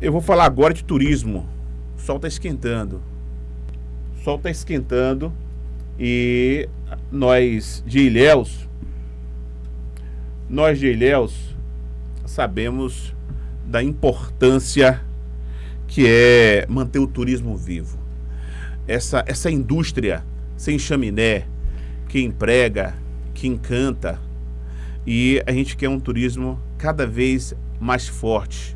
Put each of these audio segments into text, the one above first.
Eu vou falar agora de turismo. O sol está esquentando. O sol está esquentando e nós de Ilhéus sabemos da importância que é manter o turismo vivo. Essa indústria sem chaminé, que emprega, que encanta, e a gente quer um turismo cada vez mais forte.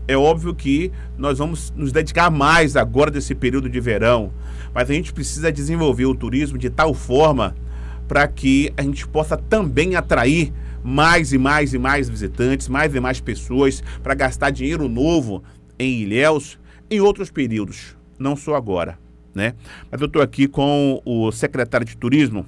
É óbvio que nós vamos nos dedicar mais agora desse período de verão, mas a gente precisa desenvolver o turismo de tal forma para que a gente possa também atrair mais e mais e mais visitantes, mais e mais pessoas, para gastar dinheiro novo em Ilhéus em outros períodos, não só agora, né? Mas eu estou aqui com o secretário de Turismo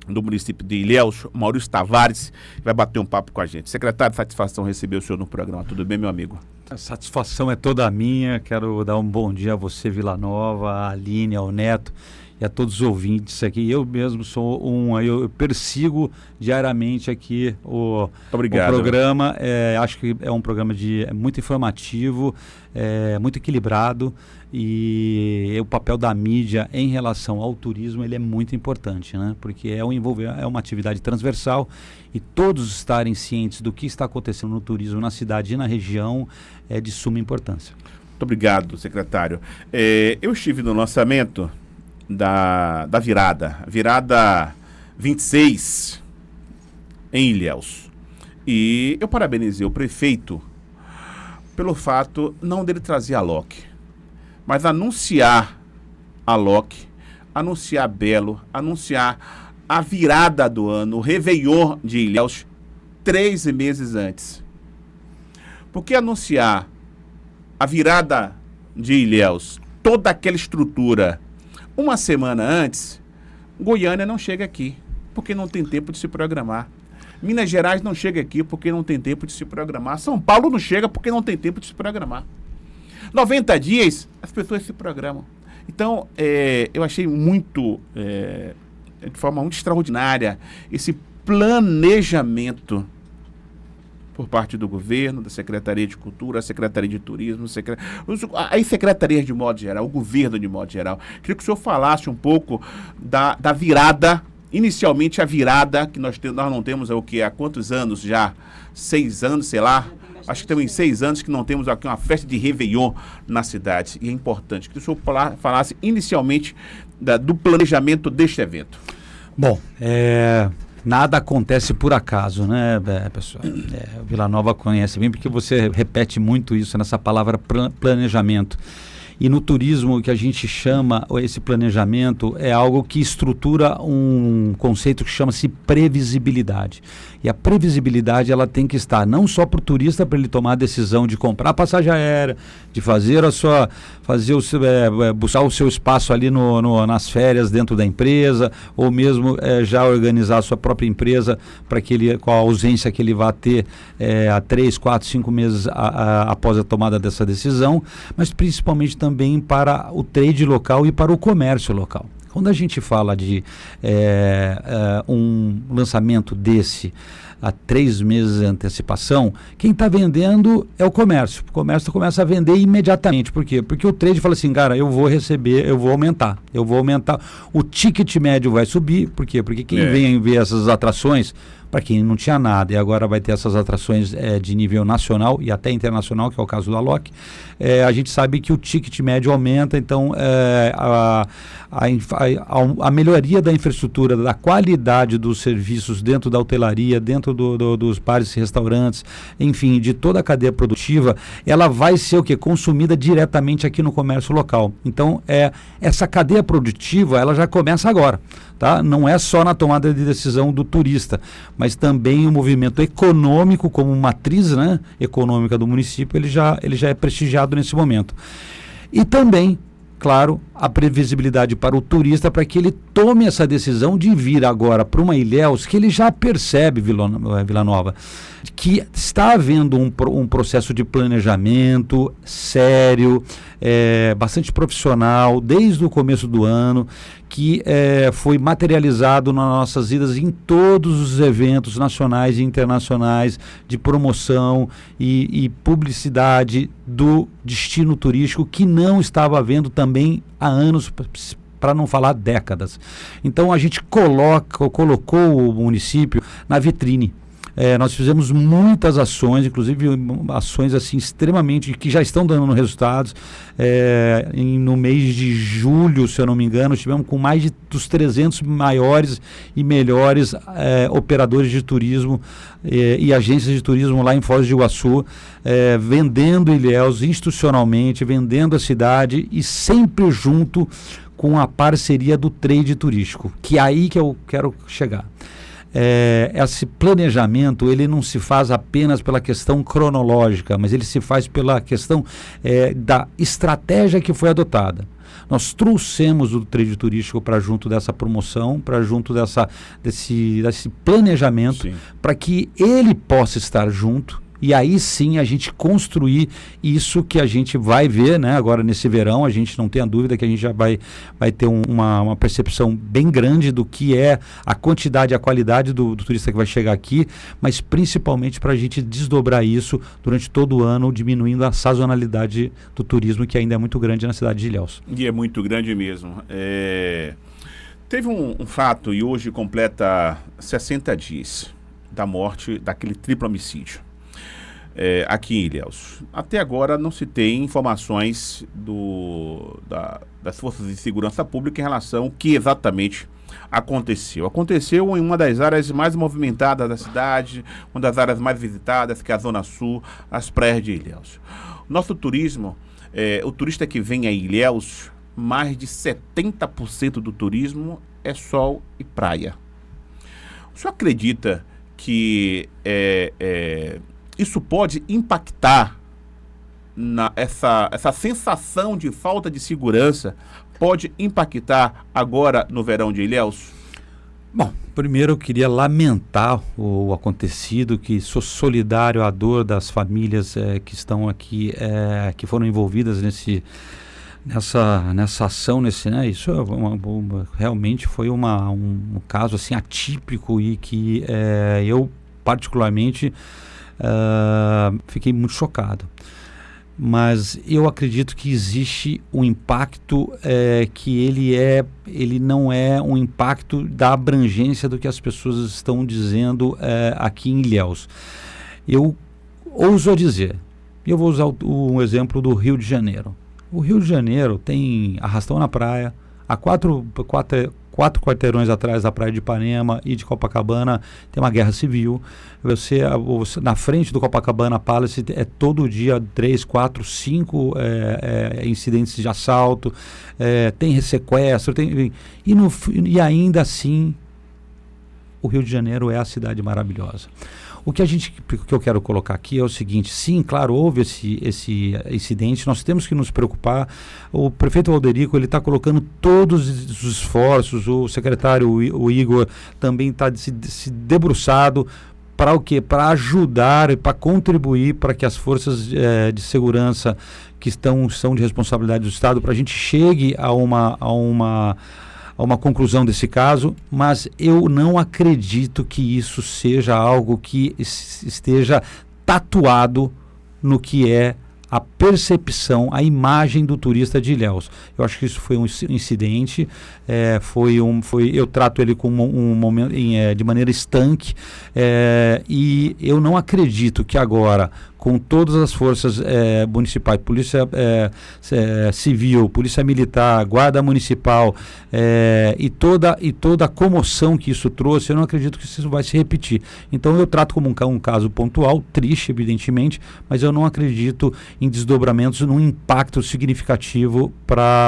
do município de Ilhéus, Maurício Tavares, que vai bater um papo com a gente. Secretário, satisfação receber o senhor no programa. Tudo bem, meu amigo? A satisfação é toda minha. Quero dar um bom dia a você, Vila Nova, a Aline, ao Neto e a todos os ouvintes aqui. Eu mesmo sou eu persigo diariamente aqui o programa. Acho que é um programa muito informativo, muito equilibrado, e o papel da mídia em relação ao turismo ele é muito importante, né? Porque é uma atividade transversal e todos estarem cientes do que está acontecendo no turismo na cidade e na região é de suma importância. Muito obrigado, secretário. Eu estive no lançamento da virada 26 em Ilhéus, e eu parabenizei o prefeito pelo fato não dele trazer a LOC, mas anunciar a LOC, anunciar Belo, anunciar a virada do ano, o Réveillon de Ilhéus 3 meses antes. Por que anunciar a virada de Ilhéus, toda aquela estrutura, uma semana antes? Goiânia não chega aqui, porque não tem tempo de se programar. Minas Gerais não chega aqui porque não tem tempo de se programar. São Paulo não chega porque não tem tempo de se programar. 90 dias, as pessoas se programam. Então, eu achei muito, de forma muito extraordinária, esse planejamento por parte do governo, da Secretaria de Cultura, a Secretaria de Turismo, as secretarias de modo geral, o governo de modo geral. Queria que o senhor falasse um pouco da virada, inicialmente a virada que nós não temos há quantos anos já? 6 anos, sei lá. Acho que temos 6 anos que não temos aqui uma festa de Réveillon na cidade. E é importante que o senhor falasse inicialmente do planejamento deste evento. Bom, nada acontece por acaso, né, pessoal? Vila Nova conhece bem, porque você repete muito isso nessa palavra planejamento. E no turismo, o que a gente chama, esse planejamento, é algo que estrutura um conceito que chama-se previsibilidade. E a previsibilidade, ela tem que estar não só para o turista, para ele tomar a decisão de comprar a passagem aérea, de buscar o seu espaço ali nas férias dentro da empresa, ou mesmo já organizar a sua própria empresa para que ele, com a ausência que ele vai ter há 3, 4, 5 meses após a tomada dessa decisão, mas principalmente também para o trade local e para o comércio local. Quando a gente fala de um lançamento desse há 3 meses de antecipação, quem está vendendo é o comércio. O comércio começa a vender imediatamente. Por quê? Porque o trade fala assim, cara, eu vou aumentar. O ticket médio vai subir. Por quê? Porque quem vem ver essas atrações, para quem não tinha nada e agora vai ter essas atrações de nível nacional e até internacional, que é o caso da LOC, a gente sabe que o ticket médio aumenta, então a melhoria da infraestrutura, da qualidade dos serviços dentro da hotelaria, dentro dos bares e restaurantes, enfim, de toda a cadeia produtiva, ela vai ser o quê? Consumida diretamente aqui no comércio local. Então, essa cadeia produtiva, ela já começa agora. Tá? Não é só na tomada de decisão do turista, mas também o movimento econômico, como matriz, né, econômica do município, ele já é prestigiado nesse momento. E também, claro, a previsibilidade para o turista, para que ele tome essa decisão de vir agora para uma Ilhéus, que ele já percebe, Vila Nova, que está havendo um processo de planejamento sério, bastante profissional, desde o começo do ano, que foi materializado nas nossas idas em todos os eventos nacionais e internacionais de promoção e publicidade do destino turístico, que não estava havendo também há anos, para não falar décadas. Então a gente colocou o município na vitrine. Nós fizemos muitas ações, inclusive ações assim extremamente que já estão dando resultados. No mês de julho, se eu não me engano, estivemos com mais dos 300 maiores e melhores operadores de turismo e agências de turismo lá em Foz do Iguaçu, vendendo Ilhéus institucionalmente, vendendo a cidade e sempre junto com a parceria do trade turístico, que é aí que eu quero chegar. Esse planejamento, ele não se faz apenas pela questão cronológica, mas ele se faz pela questão da estratégia que foi adotada. Nós trouxemos o trade turístico para junto dessa promoção, para junto desse planejamento, para que ele possa estar junto. E aí sim a gente construir isso que a gente vai ver, né? Agora nesse verão, a gente não tem a dúvida que a gente já vai ter uma percepção bem grande do que é a quantidade e a qualidade do turista que vai chegar aqui, mas principalmente para a gente desdobrar isso durante todo o ano, diminuindo a sazonalidade do turismo, que ainda é muito grande na cidade de Ilhéus. E é muito grande mesmo. Teve um fato, e hoje completa 60 dias da morte daquele triplo homicídio. Aqui em Ilhéus. Até agora não se tem informações das forças de segurança pública em relação ao que exatamente aconteceu. Aconteceu em uma das áreas mais movimentadas da cidade, uma das áreas mais visitadas, que é a Zona Sul, as praias de Ilhéus. Nosso turismo, o turista que vem a Ilhéus, mais de 70% do turismo é sol e praia. O senhor acredita que isso pode impactar essa sensação de falta de segurança, pode impactar agora no verão de Ilhéus? Bom, primeiro eu queria lamentar o acontecido, que sou solidário à dor das famílias que estão aqui, que foram envolvidas nessa ação, né? Isso realmente foi um caso assim atípico e que eu particularmente fiquei muito chocado, mas eu acredito que existe um impacto que ele não é um impacto da abrangência do que as pessoas estão dizendo aqui em Ilhéus. Eu ouso dizer, eu vou usar o exemplo do Rio de Janeiro. O Rio de Janeiro tem arrastão na praia, há quatro quarteirões atrás da praia de Ipanema e de Copacabana tem uma guerra civil. Você na frente do Copacabana Palace todo dia 3, 4, 5 incidentes de assalto, tem sequestro, e ainda assim o Rio de Janeiro é a cidade maravilhosa. O que eu quero colocar aqui é o seguinte: sim, claro, houve esse incidente, nós temos que nos preocupar. O prefeito Valderico, ele está colocando todos os esforços, o secretário, o Igor, também está se debruçado para o quê? Para ajudar e para contribuir para que as forças de segurança que são de responsabilidade do Estado, para a gente chegue a uma conclusão desse caso, mas eu não acredito que isso seja algo que esteja tatuado no que é a percepção, a imagem do turista de Ilhéus. Eu acho que isso foi um incidente, eu trato ele como um momento de maneira estanque, e eu não acredito que agora, com todas as forças municipais, polícia civil, polícia militar, guarda municipal, e toda a comoção que isso trouxe, eu não acredito que isso vai se repetir. Então eu trato como um caso pontual, triste evidentemente, mas eu não acredito em desdobramentos, num impacto significativo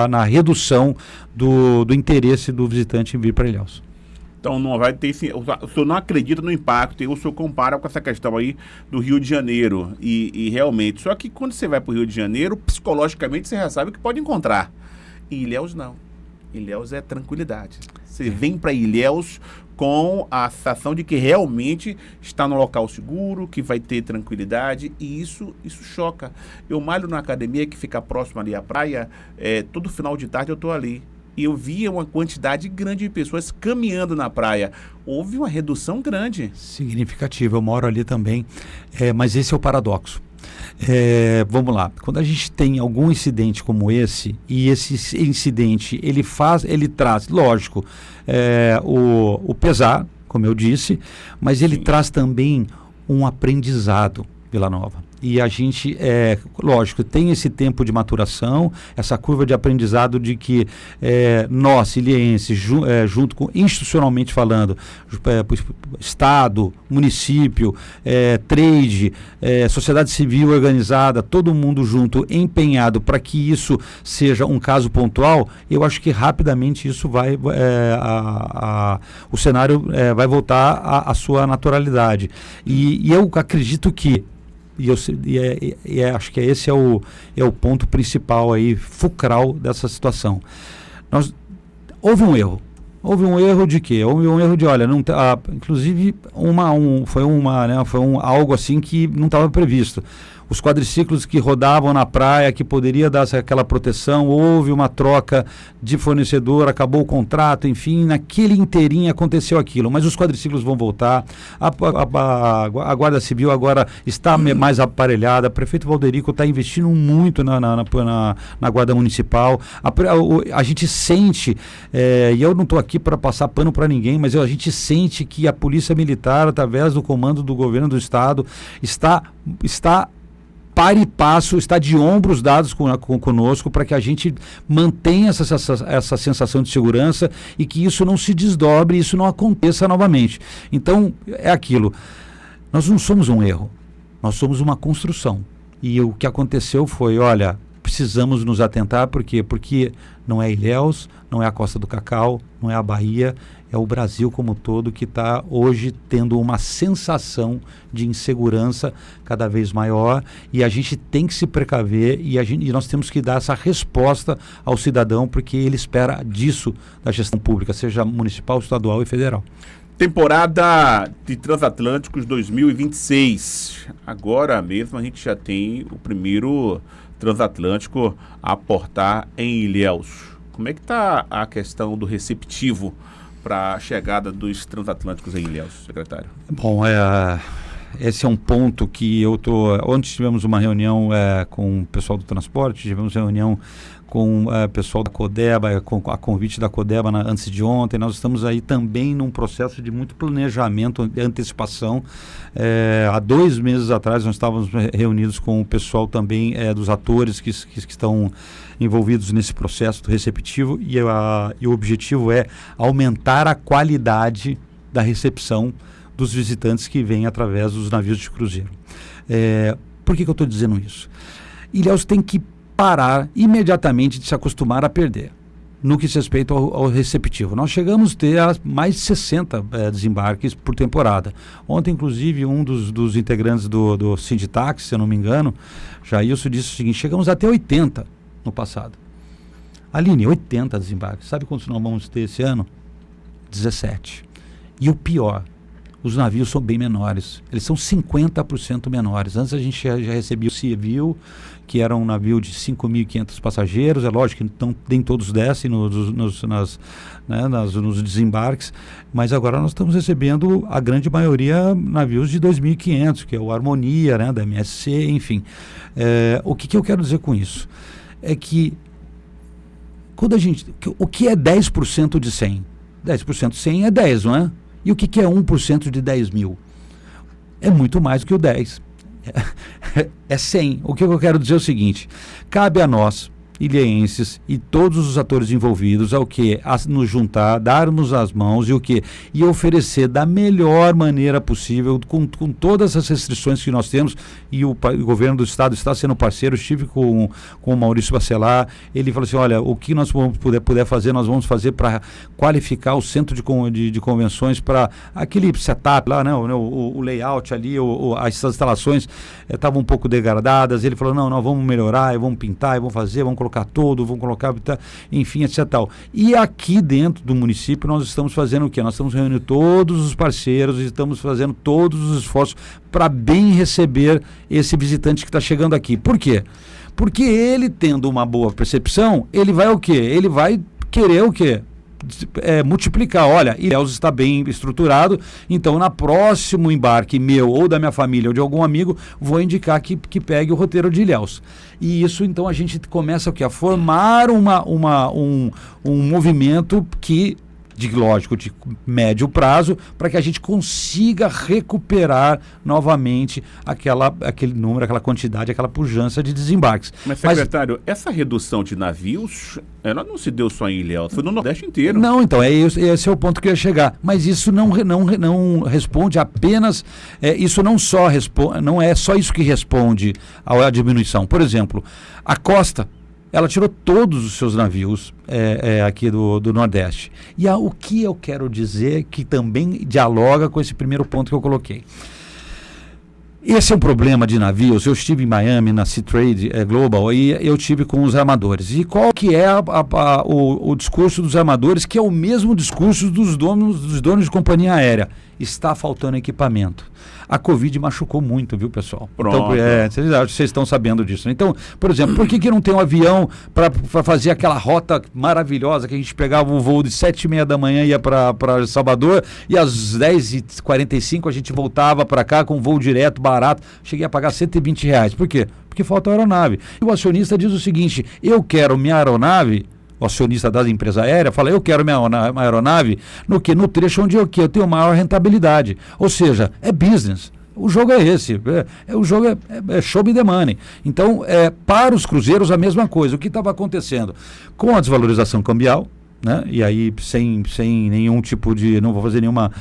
na redução do interesse do visitante em vir para Ilhéus. Então não vai ter. O senhor não acredita no impacto, e o senhor compara com essa questão aí do Rio de Janeiro. E realmente, só que quando você vai para o Rio de Janeiro, psicologicamente você já sabe o que pode encontrar. Em Ilhéus não. Ilhéus é tranquilidade. Você vem para Ilhéus com a sensação de que realmente está no local seguro, que vai ter tranquilidade, e isso choca. Eu malho na academia que fica próximo ali à praia, todo final de tarde eu estou ali. e eu via uma quantidade grande de pessoas caminhando na praia. Houve uma redução grande. Significativa, eu moro ali também, mas esse é o paradoxo. Vamos lá, quando a gente tem algum incidente como esse, e esse incidente ele traz, lógico, o pesar, como eu disse, mas ele traz também um aprendizado, Vila Nova. E a gente, lógico, tem esse tempo de maturação, essa curva de aprendizado de que nós, ilhéenses, junto com, institucionalmente falando, Estado, município, trade, sociedade civil organizada, todo mundo junto, empenhado para que isso seja um caso pontual, eu acho que rapidamente isso o cenário vai voltar à sua naturalidade. E eu acredito que acho que esse é o ponto principal aí, fulcral dessa situação. Houve um erro. Houve um erro de quê? Houve um erro de, olha, inclusive foi algo assim que não estava previsto. Os quadriciclos que rodavam na praia, que poderia dar aquela proteção, houve uma troca de fornecedor, acabou o contrato, enfim, naquele inteirinho aconteceu aquilo. Mas os quadriciclos vão voltar, a Guarda Civil agora está mais aparelhada, o prefeito Valderico está investindo muito na Guarda Municipal. A gente sente, e eu não estou aqui para passar pano para ninguém, mas a gente sente que a Polícia Militar, através do comando do governo do Estado, está par e passo, está de ombros dados conosco para que a gente mantenha essa sensação de segurança e que isso não se desdobre, isso não aconteça novamente. Então, é aquilo. Nós não somos um erro, nós somos uma construção. E o que aconteceu foi, olha, precisamos nos atentar, por quê? Porque não é Ilhéus, não é a Costa do Cacau, não é a Bahia, é o Brasil como um todo que está hoje tendo uma sensação de insegurança cada vez maior, e a gente tem que se precaver e nós temos que dar essa resposta ao cidadão, porque ele espera disso da gestão pública, seja municipal, estadual e federal. Temporada de Transatlânticos 2026. Agora mesmo a gente já tem o primeiro transatlântico a aportar em Ilhéus. Como é que está a questão do receptivo para a chegada dos transatlânticos em Ilhéus, secretário? Bom, esse é um ponto que ontem tivemos uma reunião com o pessoal do transporte, tivemos reunião com o pessoal da Codeba, a convite da Codeba antes de ontem. Nós estamos aí também num processo de muito planejamento e antecipação. Há 2 meses atrás nós estávamos reunidos com o pessoal também dos atores que estão envolvidos nesse processo do receptivo, e o objetivo é aumentar a qualidade da recepção dos visitantes que vêm através dos navios de cruzeiro. Por que eu estou dizendo isso? Ilhéus tem que parar imediatamente de se acostumar a perder no que diz respeito ao receptivo. Nós chegamos a ter mais de 60 desembarques por temporada. Ontem, inclusive, um dos integrantes do Sinditax, se eu não me engano, Jailson, disse o seguinte: chegamos até 80 no passado. Aline, 80 desembarques. Sabe quantos nós vamos ter esse ano? 17. E o pior, os navios são bem menores. Eles são 50% menores. Antes a gente já recebia o Civil, que era um navio de 5.500 passageiros. É lógico que nem todos descem nos desembarques, mas agora nós estamos recebendo, a grande maioria, navios de 2.500, que é o Harmonia, da MSC, enfim. O que eu quero dizer com isso? É que o que é 10% de 100? 10% de 100 é 10, não é? E o que é 1% de 10 mil? É muito mais do que o 10. É 100. O que eu quero dizer é o seguinte: cabe a nós, ilhéenses e todos os atores envolvidos, nos juntar, darmos as mãos e oferecer da melhor maneira possível, com todas as restrições que nós temos, e o governo do estado está sendo parceiro. Estive com o Maurício Bacelar, ele falou assim: olha, o que nós vamos puder fazer, nós vamos fazer para qualificar o centro de convenções, para aquele setup lá, o layout ali, as instalações estavam um pouco degradadas. Ele falou: não, nós vamos melhorar, vamos pintar, vamos fazer, vamos colocar enfim, etc. Tal. E aqui dentro do município nós estamos fazendo o quê? Nós estamos reunindo todos os parceiros e estamos fazendo todos os esforços para bem receber esse visitante que está chegando aqui. Por quê? Porque ele, tendo uma boa percepção, ele vai o quê? Ele vai querer o quê? Multiplicar. Olha, Ilhéus está bem estruturado, então na próximo embarque meu ou da minha família ou de algum amigo, vou indicar que pegue o roteiro de Ilhéus. E isso, então, a gente começa o quê? A formar um movimento que, lógico, de médio prazo, para que a gente consiga recuperar novamente aquele número, aquela quantidade, aquela pujança de desembarques. Mas, secretário, essa redução de navios, ela não se deu só em Ilhéus, foi no Nordeste inteiro. Não, então, esse é o ponto que eu ia chegar. Mas isso não responde apenas, isso não é só isso que responde à diminuição. Por exemplo, a costa, ela tirou todos os seus navios aqui do Nordeste. E o que eu quero dizer que também dialoga com esse primeiro ponto que eu coloquei. Esse é um problema de navios. Eu estive em Miami, na Sea Trade Global, e eu estive com os armadores. E qual que é o discurso dos armadores, que é o mesmo discurso dos donos de companhia aérea? Está faltando equipamento. A Covid machucou muito, viu, pessoal? Pronto. Então, vocês estão sabendo disso. Então, por exemplo, por que não tem um avião para fazer aquela rota maravilhosa que a gente pegava o voo de 7h30 da manhã e ia para Salvador, e às 10h45 a gente voltava para cá com um voo direto, barato. Cheguei a pagar R$120. Por quê? Porque falta aeronave. E o acionista diz o seguinte: eu quero minha aeronave. O acionista da empresa aérea fala: eu quero minha aeronave no trecho onde eu tenho maior rentabilidade. Ou seja, é business. O jogo é esse. O jogo é show me the money. Então, para os cruzeiros, a mesma coisa. O que estava acontecendo? Com a desvalorização cambial, né? E aí sem nenhum tipo de, não vou fazer nenhuma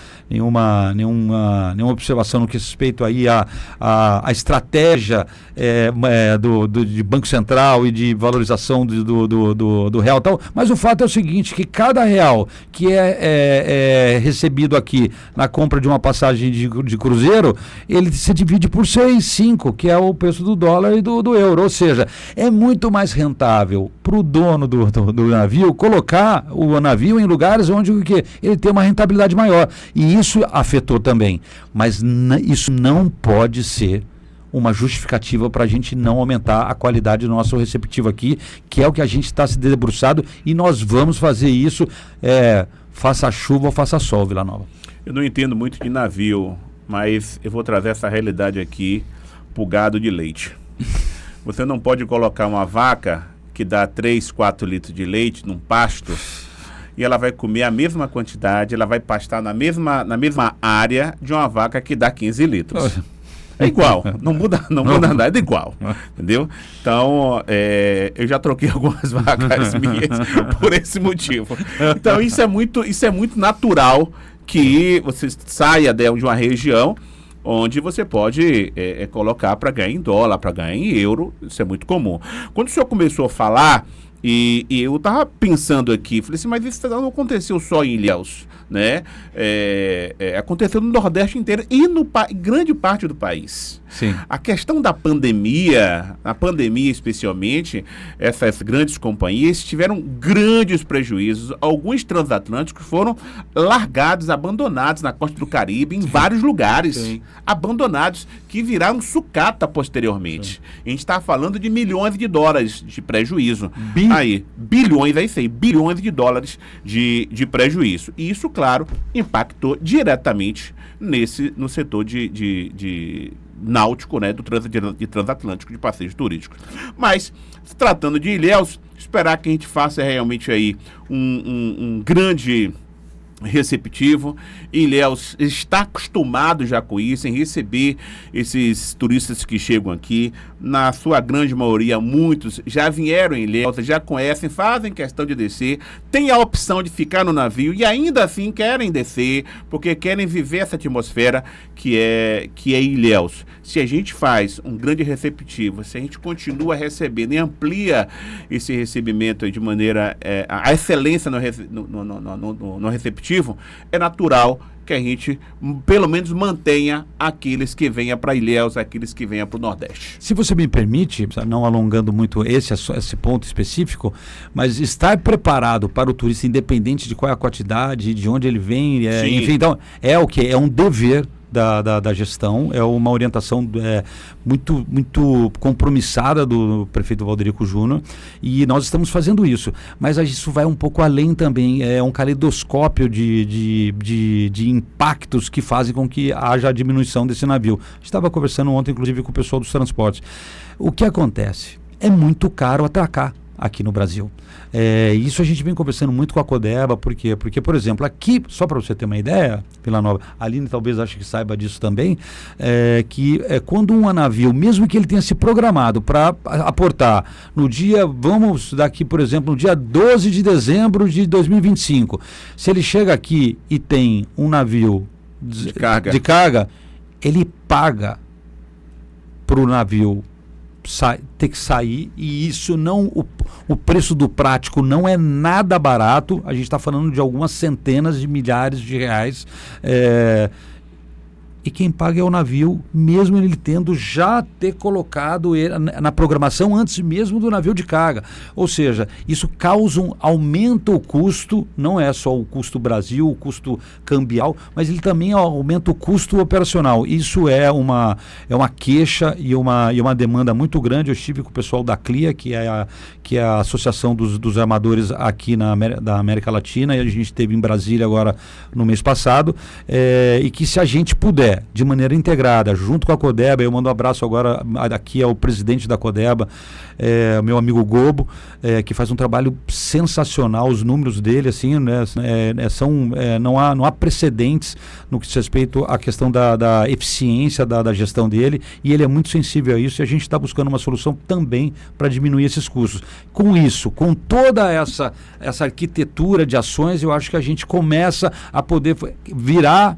observação no que diz respeito aí a estratégia de Banco Central e de valorização do real e tal, mas o fato é o seguinte, que cada real que é recebido aqui na compra de uma passagem de cruzeiro, ele se divide por 6, 5, que é o preço do dólar e do euro, ou seja, é muito mais rentável para o dono do navio colocar o navio em lugares onde ele tem uma rentabilidade maior. E isso afetou também. Mas isso não pode ser uma justificativa para a gente não aumentar a qualidade do nosso receptivo aqui, que é o que a gente está se debruçado, e nós vamos fazer isso, faça chuva ou faça sol, Vila Nova. Eu não entendo muito de navio, mas eu vou trazer essa realidade aqui pro gado de leite. Você não pode colocar uma vaca que dá 3, 4 litros de leite num pasto, e ela vai comer a mesma quantidade, ela vai pastar na mesma área de uma vaca que dá 15 litros. É igual, não muda nada, é igual, entendeu? Então, eu já troquei algumas vacas minhas por esse motivo. Então, isso é muito natural que você saia de uma região onde você pode colocar para ganhar em dólar, para ganhar em euro, isso é muito comum. Quando o senhor começou a falar, e eu estava pensando aqui, falei assim, mas isso não aconteceu só em Ilhéus, né? Aconteceu no Nordeste inteiro e grande parte do país. Sim. A questão da pandemia, a pandemia especialmente, essas grandes companhias tiveram grandes prejuízos. Alguns transatlânticos foram largados, abandonados na costa do Caribe, em vários lugares. Sim. Abandonados, que viraram sucata posteriormente. Sim. A gente está falando de milhões de dólares de prejuízo. Bilhões de dólares de prejuízo. E isso, claro, impactou diretamente no setor de náutico, né, de transatlântico, de passeios turísticos. Mas, se tratando de Ilhéus, esperar que a gente faça realmente aí um grande receptivo. Ilhéus está acostumado já com isso, em receber esses turistas que chegam aqui. Na sua grande maioria, muitos já vieram em Ilhéus, já conhecem, fazem questão de descer, têm a opção de ficar no navio e ainda assim querem descer, porque querem viver essa atmosfera que é Ilhéus. Se a gente faz um grande receptivo, se a gente continua recebendo e amplia esse recebimento de maneira, a excelência no receptivo, é natural que a gente, pelo menos, mantenha aqueles que venham para Ilhéus, aqueles que venham para o Nordeste. Se você me permite, não alongando muito esse ponto específico, mas estar preparado para o turista, independente de qual é a quantidade, de onde ele vem, enfim, então, é o que? É um dever da gestão, é uma orientação muito, muito compromissada do prefeito Valderico Júnior, e nós estamos fazendo isso. Mas isso vai um pouco além também, é um caleidoscópio de impactos que fazem com que haja a diminuição desse navio. A gente estava conversando ontem, inclusive, com o pessoal dos transportes. O que acontece? É muito caro atracar aqui no Brasil. Isso a gente vem conversando muito com a Codeba, por quê? Porque, por exemplo, aqui, só para você ter uma ideia, Vila Nova, a Aline talvez ache que saiba disso também, quando um navio, mesmo que ele tenha se programado para aportar no dia, vamos daqui, por exemplo, no dia 12 de dezembro de 2025, se ele chega aqui e tem um navio de carga, ele paga para o navio ter que sair, e isso não, o preço do prático não é nada barato, a gente está falando de algumas centenas de milhares de reais, e quem paga é o navio, mesmo ele tendo já ter colocado ele na programação antes mesmo do navio de carga. Ou seja, isso aumenta o custo, não é só o custo Brasil, o custo cambial, mas ele também aumenta o custo operacional. Isso é uma queixa e uma demanda muito grande. Eu estive com o pessoal da CLIA, que é a Associação dos Armadores aqui da América Latina, e a gente esteve em Brasília agora no mês passado, e que se a gente puder, de maneira integrada, junto com a Codeba, eu mando um abraço agora aqui ao presidente da Codeba, meu amigo Gobo, que faz um trabalho sensacional, os números dele, assim, né, não há precedentes no que diz respeito à questão da eficiência da gestão dele, e ele é muito sensível a isso, e a gente está buscando uma solução também para diminuir esses custos. Com isso, com toda essa arquitetura de ações, eu acho que a gente começa a poder virar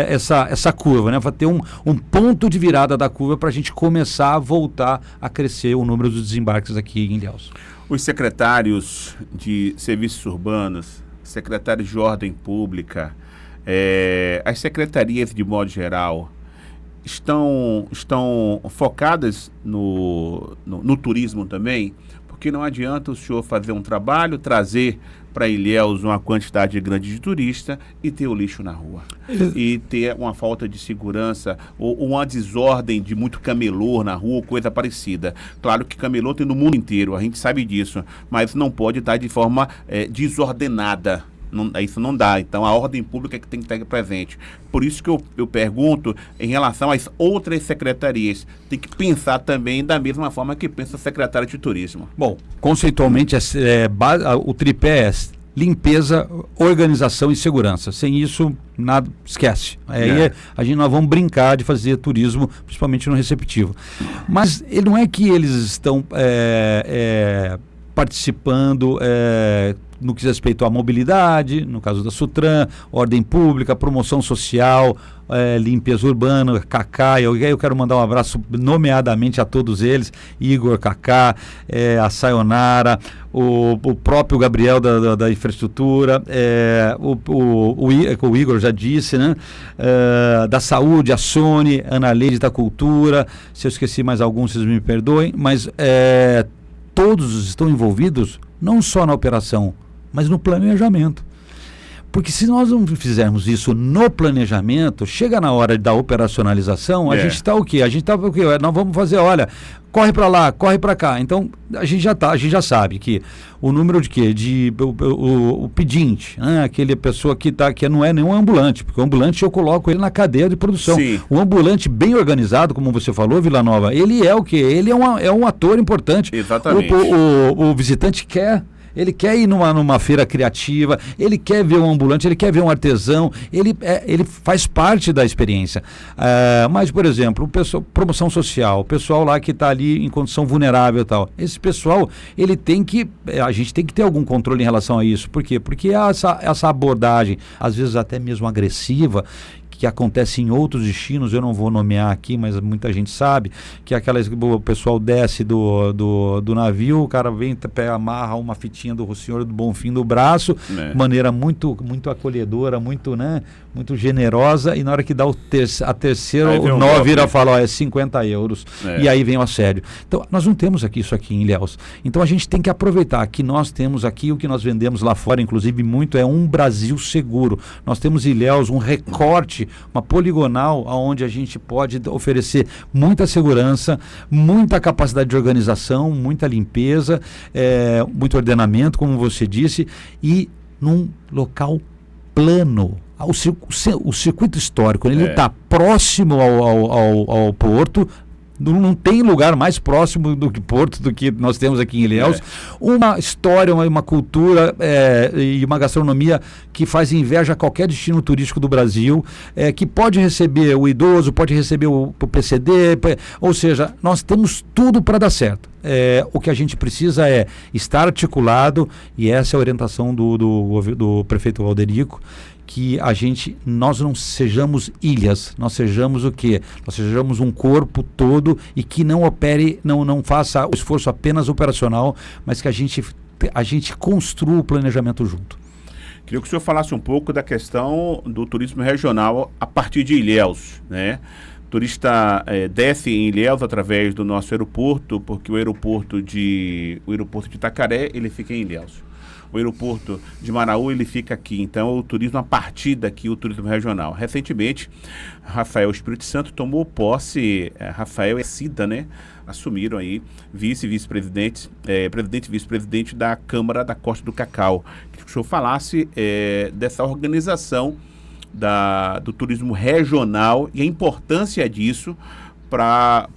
essa curva, né? Vai ter um ponto de virada da curva para a gente começar a voltar a crescer o número dos desembarques aqui em Ilhéus. Os secretários de serviços urbanos, secretários de ordem pública, as secretarias de modo geral, estão focadas no turismo também? Porque não adianta o senhor fazer um trabalho, trazer para Ilhéus uma quantidade grande de turista e ter o lixo na rua. E ter uma falta de segurança ou uma desordem de muito camelô na rua, coisa parecida. Claro que camelô tem no mundo inteiro, a gente sabe disso, mas não pode estar de forma desordenada. Isso não dá. Então a ordem pública é que tem que estar presente. Por isso que eu pergunto em relação às outras secretarias. Tem que pensar também da mesma forma que pensa a secretária de turismo. Bom, conceitualmente o tripé é limpeza, organização e segurança. Sem isso, nada, esquece. Aí nós vamos brincar de fazer turismo, principalmente no receptivo. Mas não é que eles estão participando no que diz respeito à mobilidade, no caso da Sutran, ordem pública, promoção social, limpeza urbana, Cacá, eu quero mandar um abraço nomeadamente a todos eles, Igor, Cacá, a Sayonara, o próprio Gabriel da infraestrutura, o Igor já disse, né? Da saúde, a Sônia, Ana Leide da cultura, se eu esqueci mais alguns, vocês me perdoem, mas todos estão envolvidos não só na operação, mas no planejamento. Porque se nós não fizermos isso no planejamento, chega na hora da operacionalização, a gente está o quê? A gente está o quê? Nós vamos fazer, olha, corre para lá, corre para cá. Então, a gente já sabe que o número de quê? O pedinte, né? Aquele pessoa que não é nenhum ambulante, porque o ambulante eu coloco ele na cadeia de produção. Sim. O ambulante bem organizado, como você falou, Vila Nova, ele é o quê? Ele é um ator importante. Exatamente. O visitante ele quer ir numa feira criativa, ele quer ver um ambulante, ele quer ver um artesão, ele faz parte da experiência. Mas, por exemplo, promoção social, o pessoal lá que está ali em condição vulnerável e tal, esse pessoal, a gente tem que ter algum controle em relação a isso. Por quê? Porque essa abordagem, às vezes até mesmo agressiva, que acontece em outros destinos, eu não vou nomear aqui, mas muita gente sabe, que é o pessoal desce do navio, o cara vem, amarra uma fitinha do Senhor do Bonfim no braço, de maneira muito, muito acolhedora, muito, né, muito generosa, e na hora que dá a terceira, o nó vira e fala, é 50 euros, e aí vem o assédio. Então, nós não temos isso aqui em Ilhéus. Então, a gente tem que aproveitar que nós temos aqui, o que nós vendemos lá fora, inclusive muito, é um Brasil seguro. Nós temos em Ilhéus um recorte realmente uma poligonal onde a gente pode oferecer muita segurança, muita capacidade de organização, muita limpeza, muito ordenamento, como você disse, e num local plano. O circuito histórico, ele está próximo ao porto. Não tem lugar mais próximo do que Porto do que nós temos aqui em Ilhéus. Uma história, uma cultura e uma gastronomia que faz inveja a qualquer destino turístico do Brasil, que pode receber o idoso, pode receber o PCD, ou seja, nós temos tudo para dar certo. O que a gente precisa é estar articulado, e essa é a orientação do prefeito Valderico, que nós não sejamos ilhas, nós sejamos o quê? Nós sejamos um corpo todo e que não opere, não faça o esforço apenas operacional, mas que a gente construa o planejamento junto. Queria que o senhor falasse um pouco da questão do turismo regional a partir de Ilhéus, né? O turista desce em Ilhéus através do nosso aeroporto, porque o aeroporto de Itacaré, ele fica em Ilhéus. O aeroporto de Maraú, ele fica aqui. Então, o turismo a partir daqui, o turismo regional. Recentemente, Rafael Espírito Santo tomou posse, Rafael e Cida, né? Assumiram aí vice-presidente, presidente e vice-presidente da Câmara da Costa do Cacau. Queria que o senhor falasse dessa organização do turismo regional e a importância disso para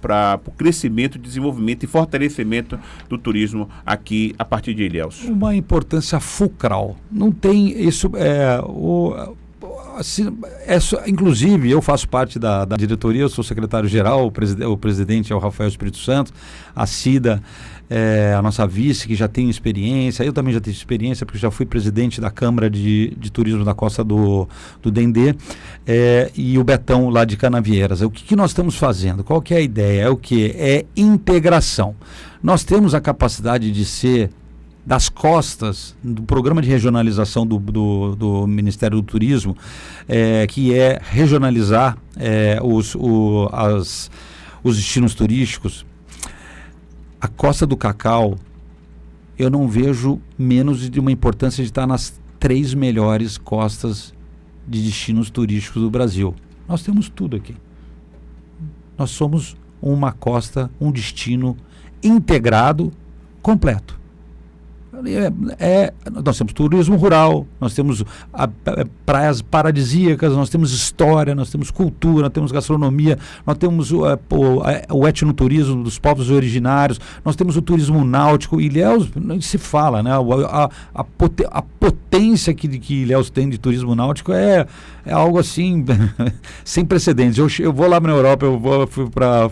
o crescimento, desenvolvimento e fortalecimento do turismo aqui a partir de Ilhéus. Uma importância fulcral. Não tem isso. Inclusive, eu faço parte da diretoria, eu sou secretário-geral, o presidente é o Rafael Espírito Santo, a Cida a nossa vice, que já tem experiência, eu também já tenho experiência, porque já fui presidente da Câmara de Turismo da Costa do Dendê, e o Betão lá de Canavieiras. O que nós estamos fazendo? Qual que é a ideia? É o quê? É integração. Nós temos a capacidade de ser das costas do programa de regionalização do Ministério do Turismo, que é regionalizar os destinos turísticos. A Costa do Cacau, eu não vejo menos de uma importância de estar nas 3 melhores costas de destinos turísticos do Brasil. Nós temos tudo aqui. Nós somos uma costa, um destino integrado, completo. Nós temos turismo rural, nós temos praias paradisíacas, nós temos história, nós temos cultura, nós temos gastronomia, nós temos o etnoturismo dos povos originários, nós temos o turismo náutico. Ilhéus, não se fala, né? A potência que Ilhéus tem de turismo náutico é algo assim sem precedentes. Eu vou lá na Europa,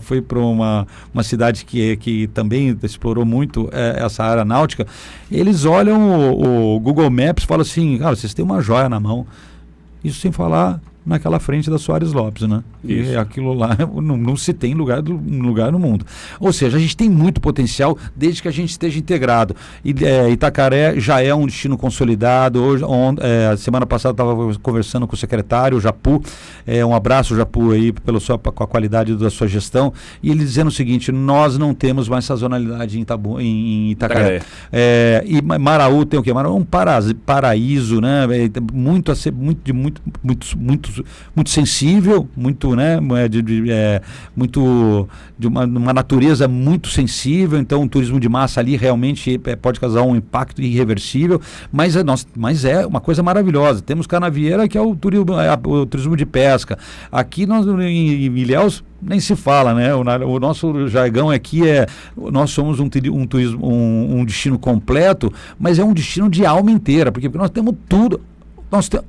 fui para uma cidade que também explorou muito essa área náutica. Eles olham o Google Maps e falam assim, vocês têm uma joia na mão. Isso sem falar naquela frente da Soares Lopes, né? Isso. E aquilo lá não se tem lugar no mundo. Ou seja, a gente tem muito potencial desde que a gente esteja integrado. Itacaré já é um destino consolidado. Hoje, semana passada eu estava conversando com o secretário, o Japu. Um abraço, Japu, aí, com a qualidade da sua gestão. E ele dizendo o seguinte, nós não temos mais sazonalidade em Itacaré. E Maraú tem o quê? Maraú é um paraíso, né? Muito sensível, muito, né, de uma natureza muito sensível. Então o turismo de massa ali realmente pode causar um impacto irreversível, mas é uma coisa maravilhosa. Temos Canavieira, que é o turismo de pesca. Aqui em Ilhéus nem se fala, né? O nosso jargão aqui nós somos um destino completo, mas é um destino de alma inteira, porque nós temos tudo.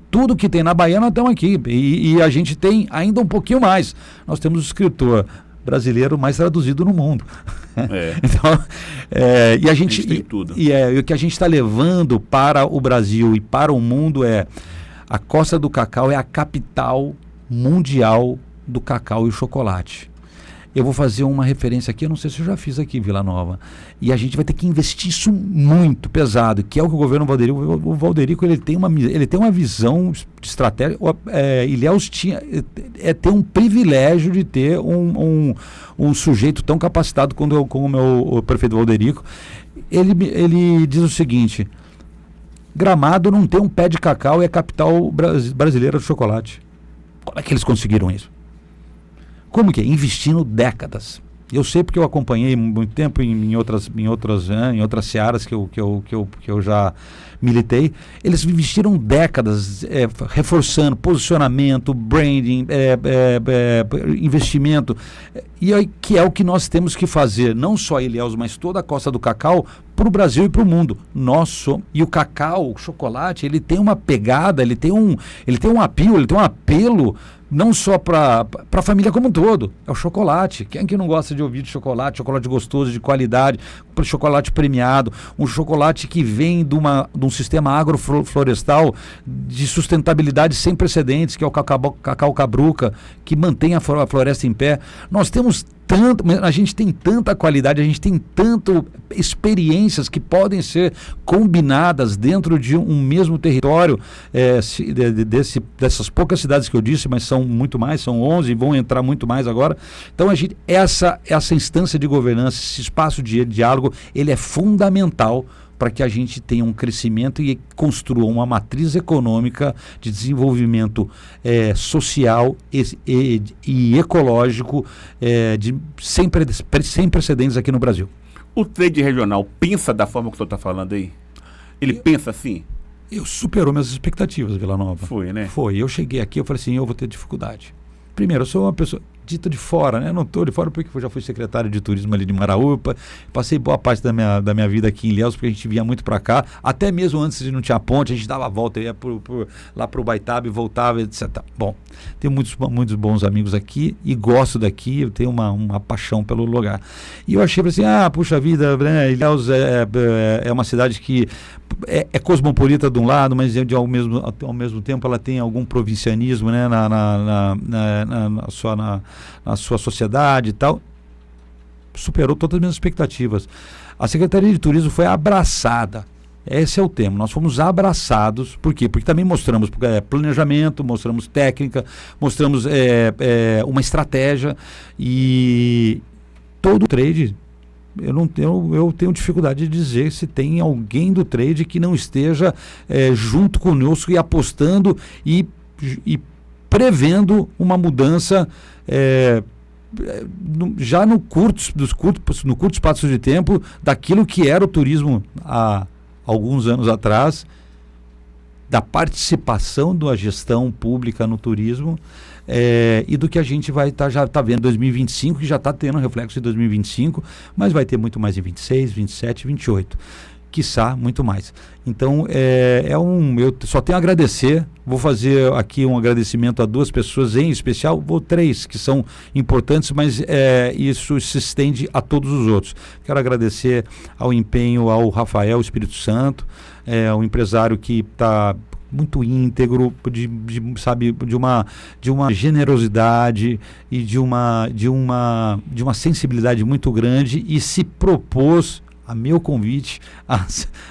Tudo que tem na Bahia nós temos aqui, e a gente tem ainda um pouquinho mais. Nós temos o escritor brasileiro mais traduzido no mundo. Então, e a gente tem tudo. E o que a gente está levando para o Brasil e para o mundo a Costa do Cacau é a capital mundial do cacau e chocolate. Eu vou fazer uma referência aqui, eu não sei se eu já fiz aqui em Vila Nova. E a gente vai ter que investir isso muito pesado, que é o que o governo Valderico... O Valderico, ele tem uma visão de estratégia. Ilhéus tem um privilégio de ter um sujeito tão capacitado como o prefeito Valderico. Ele diz o seguinte: Gramado não tem um pé de cacau e é a capital brasileira do chocolate. Como é que eles conseguiram isso? Como que é? Investindo décadas. Eu sei porque eu acompanhei muito tempo em outras searas que eu já militei. Eles investiram décadas reforçando posicionamento, branding, investimento, e aí, que é o que nós temos que fazer, não só Ilhéus, mas toda a Costa do Cacau, para o Brasil e para o mundo. E o cacau, o chocolate, ele tem uma pegada, ele tem um apelo, ele tem um apelo não só para a família como um todo. É o chocolate. Quem que não gosta de ouvir de chocolate? Chocolate gostoso, de qualidade, chocolate premiado, um chocolate que vem de um sistema agroflorestal de sustentabilidade sem precedentes, que é o cacau cabruca, que mantém a floresta em pé. A gente tem tanta qualidade, a gente tem tantas experiências que podem ser combinadas dentro de um mesmo território, dessas poucas cidades que eu disse, mas são muito mais, são 11 e vão entrar muito mais agora. Então essa instância de governança, esse espaço de diálogo, ele é fundamental para que a gente tenha um crescimento e construa uma matriz econômica de desenvolvimento social e ecológico sem precedentes aqui no Brasil. O trade regional pensa da forma que o senhor está falando aí? Ele pensa assim? Superou minhas expectativas, Vila Nova. Foi, né? Foi. Eu cheguei aqui, eu falei assim, eu vou ter dificuldade. Primeiro, eu sou uma pessoa dita de fora, né? Não estou de fora porque eu já fui secretário de turismo ali de Maraúpa, passei boa parte da minha vida aqui em Ilhéus, porque a gente vinha muito para cá, até mesmo antes de não tinha ponte, a gente dava a volta, ia lá para o Baitabe, voltava, etc. Bom, tenho muitos bons amigos aqui e gosto daqui, eu tenho uma paixão pelo lugar. E eu achei assim, puxa vida, né? Ilhéus é uma cidade que é cosmopolita de um lado, mas ao mesmo tempo ela tem algum provincianismo, né, na sua sociedade e tal. Superou todas as minhas expectativas. A Secretaria de Turismo foi abraçada. Esse é o tema. Nós fomos abraçados. Por quê? Porque também mostramos planejamento, mostramos técnica, mostramos uma estratégia, e todo o trade. Eu tenho dificuldade de dizer se tem alguém do trade que não esteja junto conosco e apostando e prevendo uma mudança já no curto espaço de tempo daquilo que era o turismo há alguns anos atrás, da participação da gestão pública no turismo, e do que a gente já está vendo em 2025, que já está tendo reflexo em 2025, mas vai ter muito mais em 26, 27, 28, quiçá muito mais. Então, eu só tenho a agradecer. Vou fazer aqui um agradecimento a duas pessoas em especial, ou três, que são importantes, mas isso se estende a todos os outros. Quero agradecer ao empenho ao Rafael Espírito Santo, um empresário que está muito íntegro, de uma generosidade e de uma sensibilidade muito grande, e se propôs a meu convite a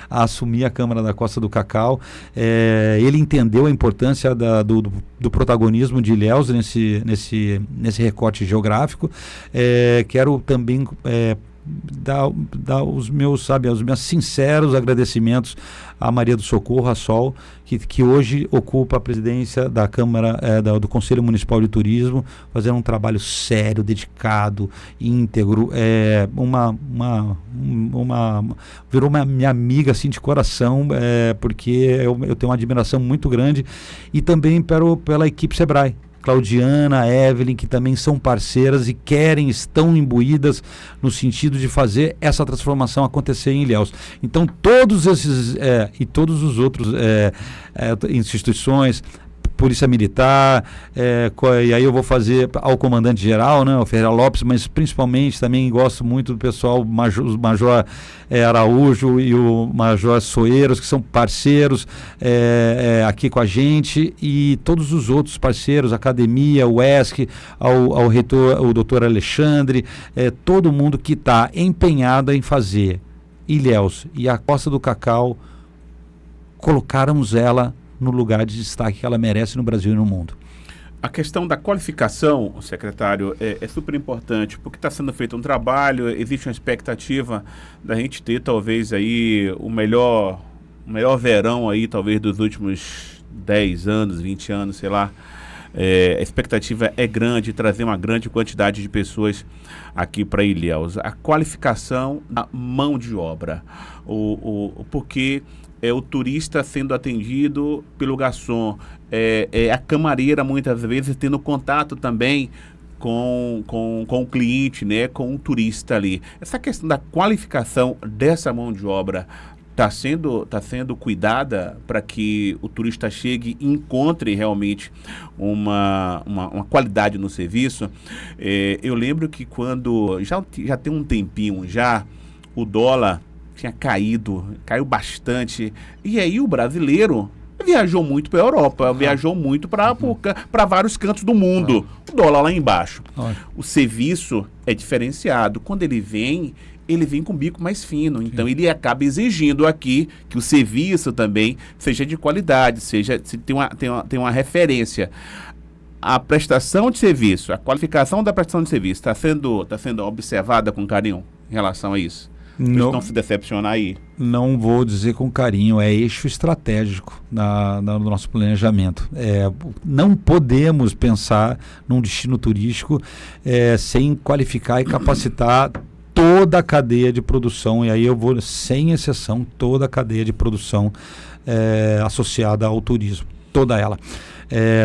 assumir a Câmara da Costa do Cacau. Ele entendeu a importância do protagonismo de Ilhéus nesse recorte geográfico. Quero também dar os meus sinceros agradecimentos à Maria do Socorro, a Sol, que hoje ocupa a presidência da Câmara, do Conselho Municipal de Turismo, fazendo um trabalho sério, dedicado, íntegro, virou minha amiga assim, de coração, porque eu tenho uma admiração muito grande, e também pela equipe Sebrae, Claudiana, Evelyn, que também são parceiras e estão imbuídas no sentido de fazer essa transformação acontecer em Ilhéus. Então, todos esses e todos os outros instituições, Polícia Militar, e aí eu vou fazer ao comandante-geral, né, o Ferreira Lopes, mas principalmente também gosto muito do pessoal, o Major Araújo e o Major Soeiros, que são parceiros aqui com a gente, e todos os outros parceiros, Academia, o ESC, ao reitor, o doutor Alexandre, todo mundo que está empenhado em fazer Ilhéus e a Costa do Cacau, colocarmos ela no lugar de destaque que ela merece no Brasil e no mundo. A questão da qualificação, secretário, é super importante, porque está sendo feito um trabalho, existe uma expectativa da gente ter talvez aí o melhor verão aí, talvez dos últimos 10 anos, 20 anos, sei lá. a expectativa é grande, trazer uma grande quantidade de pessoas aqui para Ilhéus. A qualificação da mão de obra, porque o turista sendo atendido pelo garçom, a camareira muitas vezes tendo contato também com o cliente, né, com o turista ali. Essa questão da qualificação dessa mão de obra está sendo cuidada para que o turista chegue e encontre realmente uma qualidade no serviço. Eu lembro que quando, já tem um tempinho já, o dólar tinha caiu bastante, e aí o brasileiro viajou muito para a Europa, viajou muito para vários cantos do mundo. O dólar lá embaixo. O serviço é diferenciado. Quando ele vem com o bico mais fino. Então, ele acaba exigindo aqui que o serviço também seja de qualidade, tem uma referência. A prestação de serviço, a qualificação da prestação de serviço está sendo observada com carinho em relação a isso? Não se decepcionar aí. Não vou dizer com carinho, é eixo estratégico no nosso planejamento. Não podemos pensar num destino turístico sem qualificar e capacitar toda a cadeia de produção, e aí eu vou, sem exceção, toda a cadeia de produção associada ao turismo, toda ela.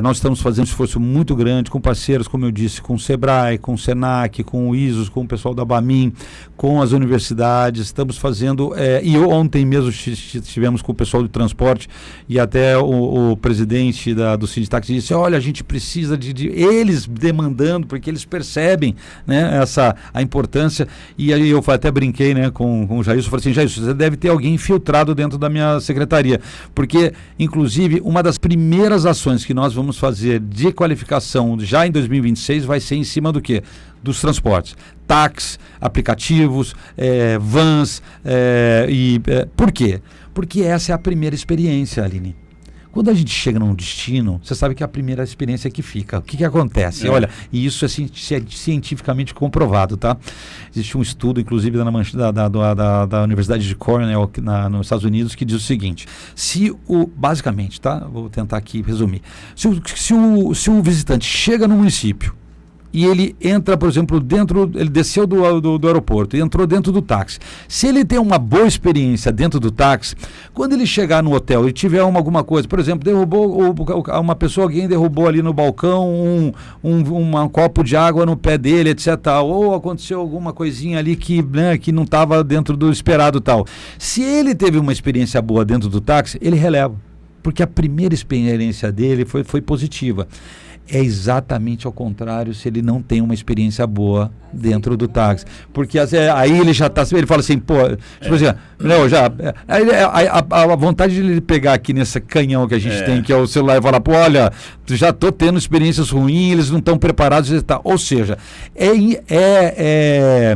Nós estamos fazendo um esforço muito grande com parceiros, como eu disse, com o Sebrae, com o Senac, com o ISOS, com o pessoal da Bamin, com as universidades. Estamos fazendo, e ontem mesmo estivemos com o pessoal do transporte, e até o presidente do Sinditax disse, olha, a gente precisa de eles demandando, porque eles percebem, né, a importância. E aí eu até brinquei, né, com o Jailson, falei assim, Jailson, você deve ter alguém infiltrado dentro da minha secretaria, porque inclusive uma das primeiras ações que nós vamos fazer de qualificação já em 2026 vai ser em cima do quê? Dos transportes. Táxis, aplicativos, vans, por quê? Porque essa é a primeira experiência, Aline. Quando a gente chega num destino, você sabe que é a primeira experiência que fica. O que acontece? Olha, e isso é cientificamente comprovado, tá? Existe um estudo, inclusive, da Universidade de Cornell, nos Estados Unidos, que diz o seguinte, basicamente, tá? Vou tentar aqui resumir. Se o visitante chega no município, e ele entra, por exemplo, ele desceu do aeroporto e entrou dentro do táxi. Se ele tem uma boa experiência dentro do táxi, quando ele chegar no hotel e tiver alguma coisa, por exemplo, alguém derrubou ali no balcão um copo de água no pé dele, etc. Ou aconteceu alguma coisinha ali que não estava dentro do esperado tal. Se ele teve uma experiência boa dentro do táxi, ele releva, porque a primeira experiência dele foi positiva. É exatamente ao contrário se ele não tem uma experiência boa dentro do táxi. Porque aí ele já está... Ele fala assim, a vontade de ele pegar aqui nesse canhão que a gente tem, que é o celular, e falar, olha, já estou tendo experiências ruins, eles não estão preparados. Ou seja, é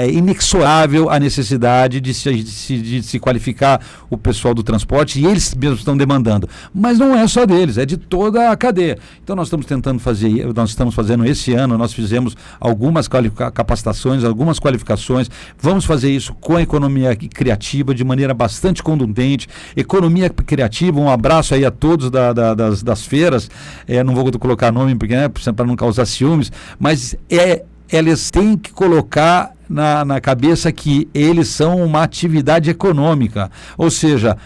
inexorável a necessidade de se qualificar o pessoal do transporte, e eles mesmos estão demandando. Mas não é só deles, é de toda a cadeia. Então nós estamos fazendo esse ano, nós fizemos algumas capacitações, algumas qualificações, vamos fazer isso com a economia criativa de maneira bastante contundente. Economia criativa, um abraço aí a todos das feiras, não vou colocar nome para não causar ciúmes, mas eles têm que colocar na cabeça que eles são uma atividade econômica, ou seja,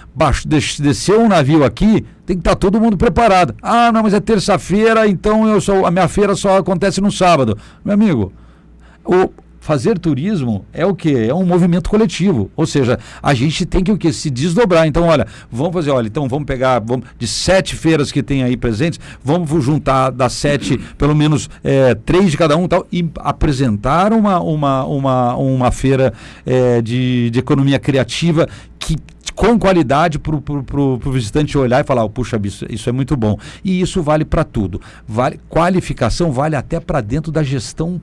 desceu um navio aqui, tem que estar todo mundo preparado. Não, mas é terça-feira, então a minha feira só acontece no sábado. Meu amigo, fazer turismo é o quê? É um movimento coletivo, ou seja, a gente tem que se desdobrar. Então, vamos pegar de 7 feiras que tem aí presentes, vamos juntar das 7, pelo menos 3 de cada um e apresentar uma feira de economia criativa com qualidade para o visitante olhar e falar, puxa, isso é muito bom. E isso vale para tudo. Qualificação vale até para dentro da gestão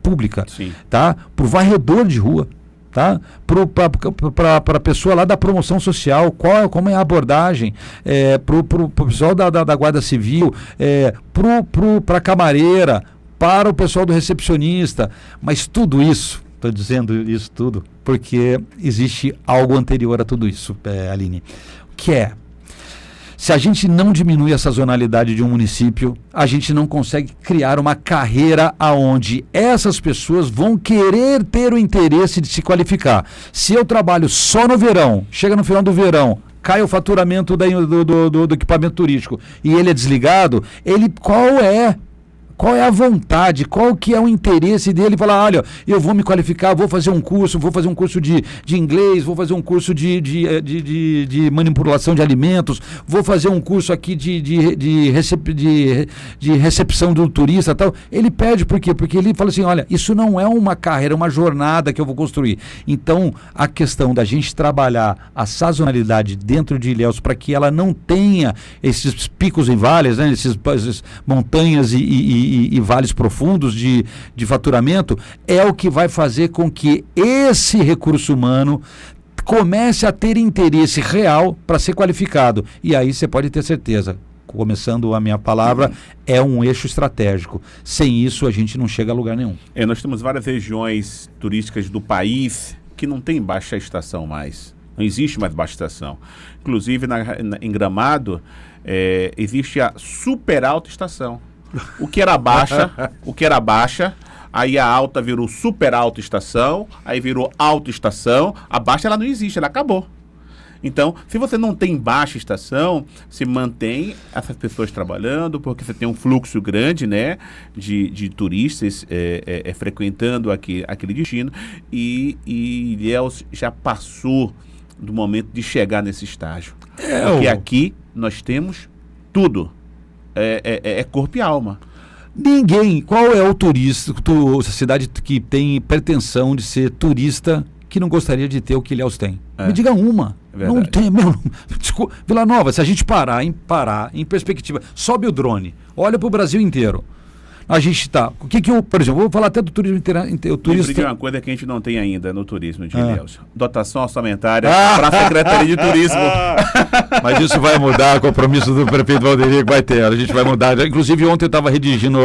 pública, sim, tá? Para o varredor de rua, tá? Para a pessoa lá da promoção social, como é a abordagem, para o pessoal da Guarda Civil, para a camareira, para o pessoal do recepcionista, mas tudo isso, estou dizendo isso tudo, porque existe algo anterior a tudo isso, Aline, que é, Se a gente não diminui a sazonalidade de um município, a gente não consegue criar uma carreira aonde essas pessoas vão querer ter o interesse de se qualificar. Se eu trabalho só no verão, chega no final do verão, cai o faturamento do equipamento turístico e ele é desligado, qual é a vontade, qual que é o interesse dele? Falar, olha, eu vou me qualificar, vou fazer um curso de inglês, vou fazer um curso de manipulação de alimentos, vou fazer um curso aqui de recepção do turista e tal. Ele pede por quê? Porque ele fala assim, olha, isso não é uma carreira, é uma jornada que eu vou construir. Então, a questão da gente trabalhar a sazonalidade dentro de Ilhéus para que ela não tenha esses picos e vales, né, essas montanhas e vales profundos de faturamento, é o que vai fazer com que esse recurso humano comece a ter interesse real para ser qualificado. E aí você pode ter certeza, começando a minha palavra, é um eixo estratégico. Sem isso, a gente não chega a lugar nenhum. Nós temos várias regiões turísticas do país que não tem baixa estação mais. Não existe mais baixa estação. Inclusive, em Gramado, existe a super alta estação. O que era baixa, aí a alta virou super alta estação, aí virou alta estação, a baixa ela não existe, ela acabou. Então, se você não tem baixa estação, se mantém essas pessoas trabalhando, porque você tem um fluxo grande, né, de turistas frequentando aquele destino, e Ilhéus já passou do momento de chegar nesse estágio. Porque aqui nós temos tudo. É corpo e alma. Ninguém. Qual é o turista, a cidade que tem pretensão de ser turista que não gostaria de ter o que Ilhéus tem? Me diga uma. Não tem, desculpa, Vila Nova, se a gente parar em perspectiva, sobe o drone, olha para o Brasil inteiro. A gente está. Por exemplo, vou falar até do turismo Lembre de uma coisa que a gente não tem ainda no turismo de Ilhéus: dotação orçamentária para a Secretaria de Turismo. Mas isso vai mudar, compromisso do prefeito Valderi que vai ter. A gente vai mudar. Inclusive, ontem eu estava redigindo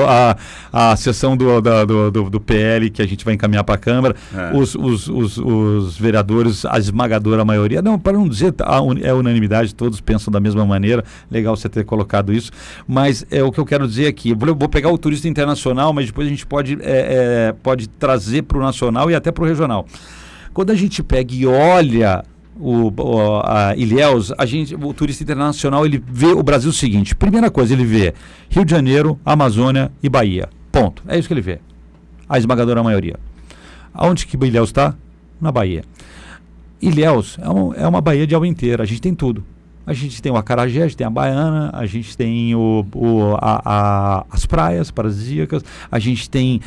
a sessão do PL que a gente vai encaminhar para a Câmara. Os vereadores, a esmagadora maioria, não, para não dizer é unanimidade, todos pensam da mesma maneira. Legal você ter colocado isso. Mas o que eu quero dizer aqui, eu vou pegar o turista internacional, mas depois a gente pode trazer para o nacional e até para o regional. Quando a gente pega e olha a Ilhéus, o turista internacional, ele vê o Brasil o seguinte: primeira coisa, ele vê Rio de Janeiro, Amazônia e Bahia. Ponto. É isso que ele vê. A esmagadora maioria. Aonde que Ilhéus está? Na Bahia. Ilhéus é uma baía de alma inteira. A gente tem tudo. A gente tem o acarajé, a gente tem a baiana, a gente tem as praias paradisíacas, a gente tem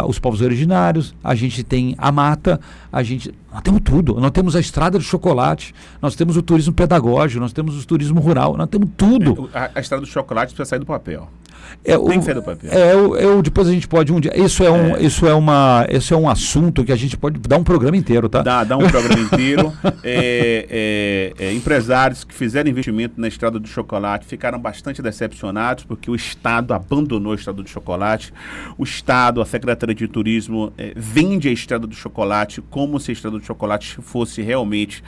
os povos originários, a gente tem a mata, nós temos tudo. Nós temos a estrada de chocolate, nós temos o turismo pedagógico, nós temos o turismo rural, nós temos tudo. A estrada do chocolate precisa sair do papel. Tem que sair do papel. Depois a gente pode um dia. Isso é um assunto que a gente pode dar um programa inteiro, tá? Dá um programa inteiro. Empresários que fizeram investimento na estrada do chocolate ficaram bastante decepcionados porque o Estado abandonou a estrada do chocolate. O Estado, a Secretaria de Turismo, vende a estrada do chocolate como se a estrada do chocolate fosse realmente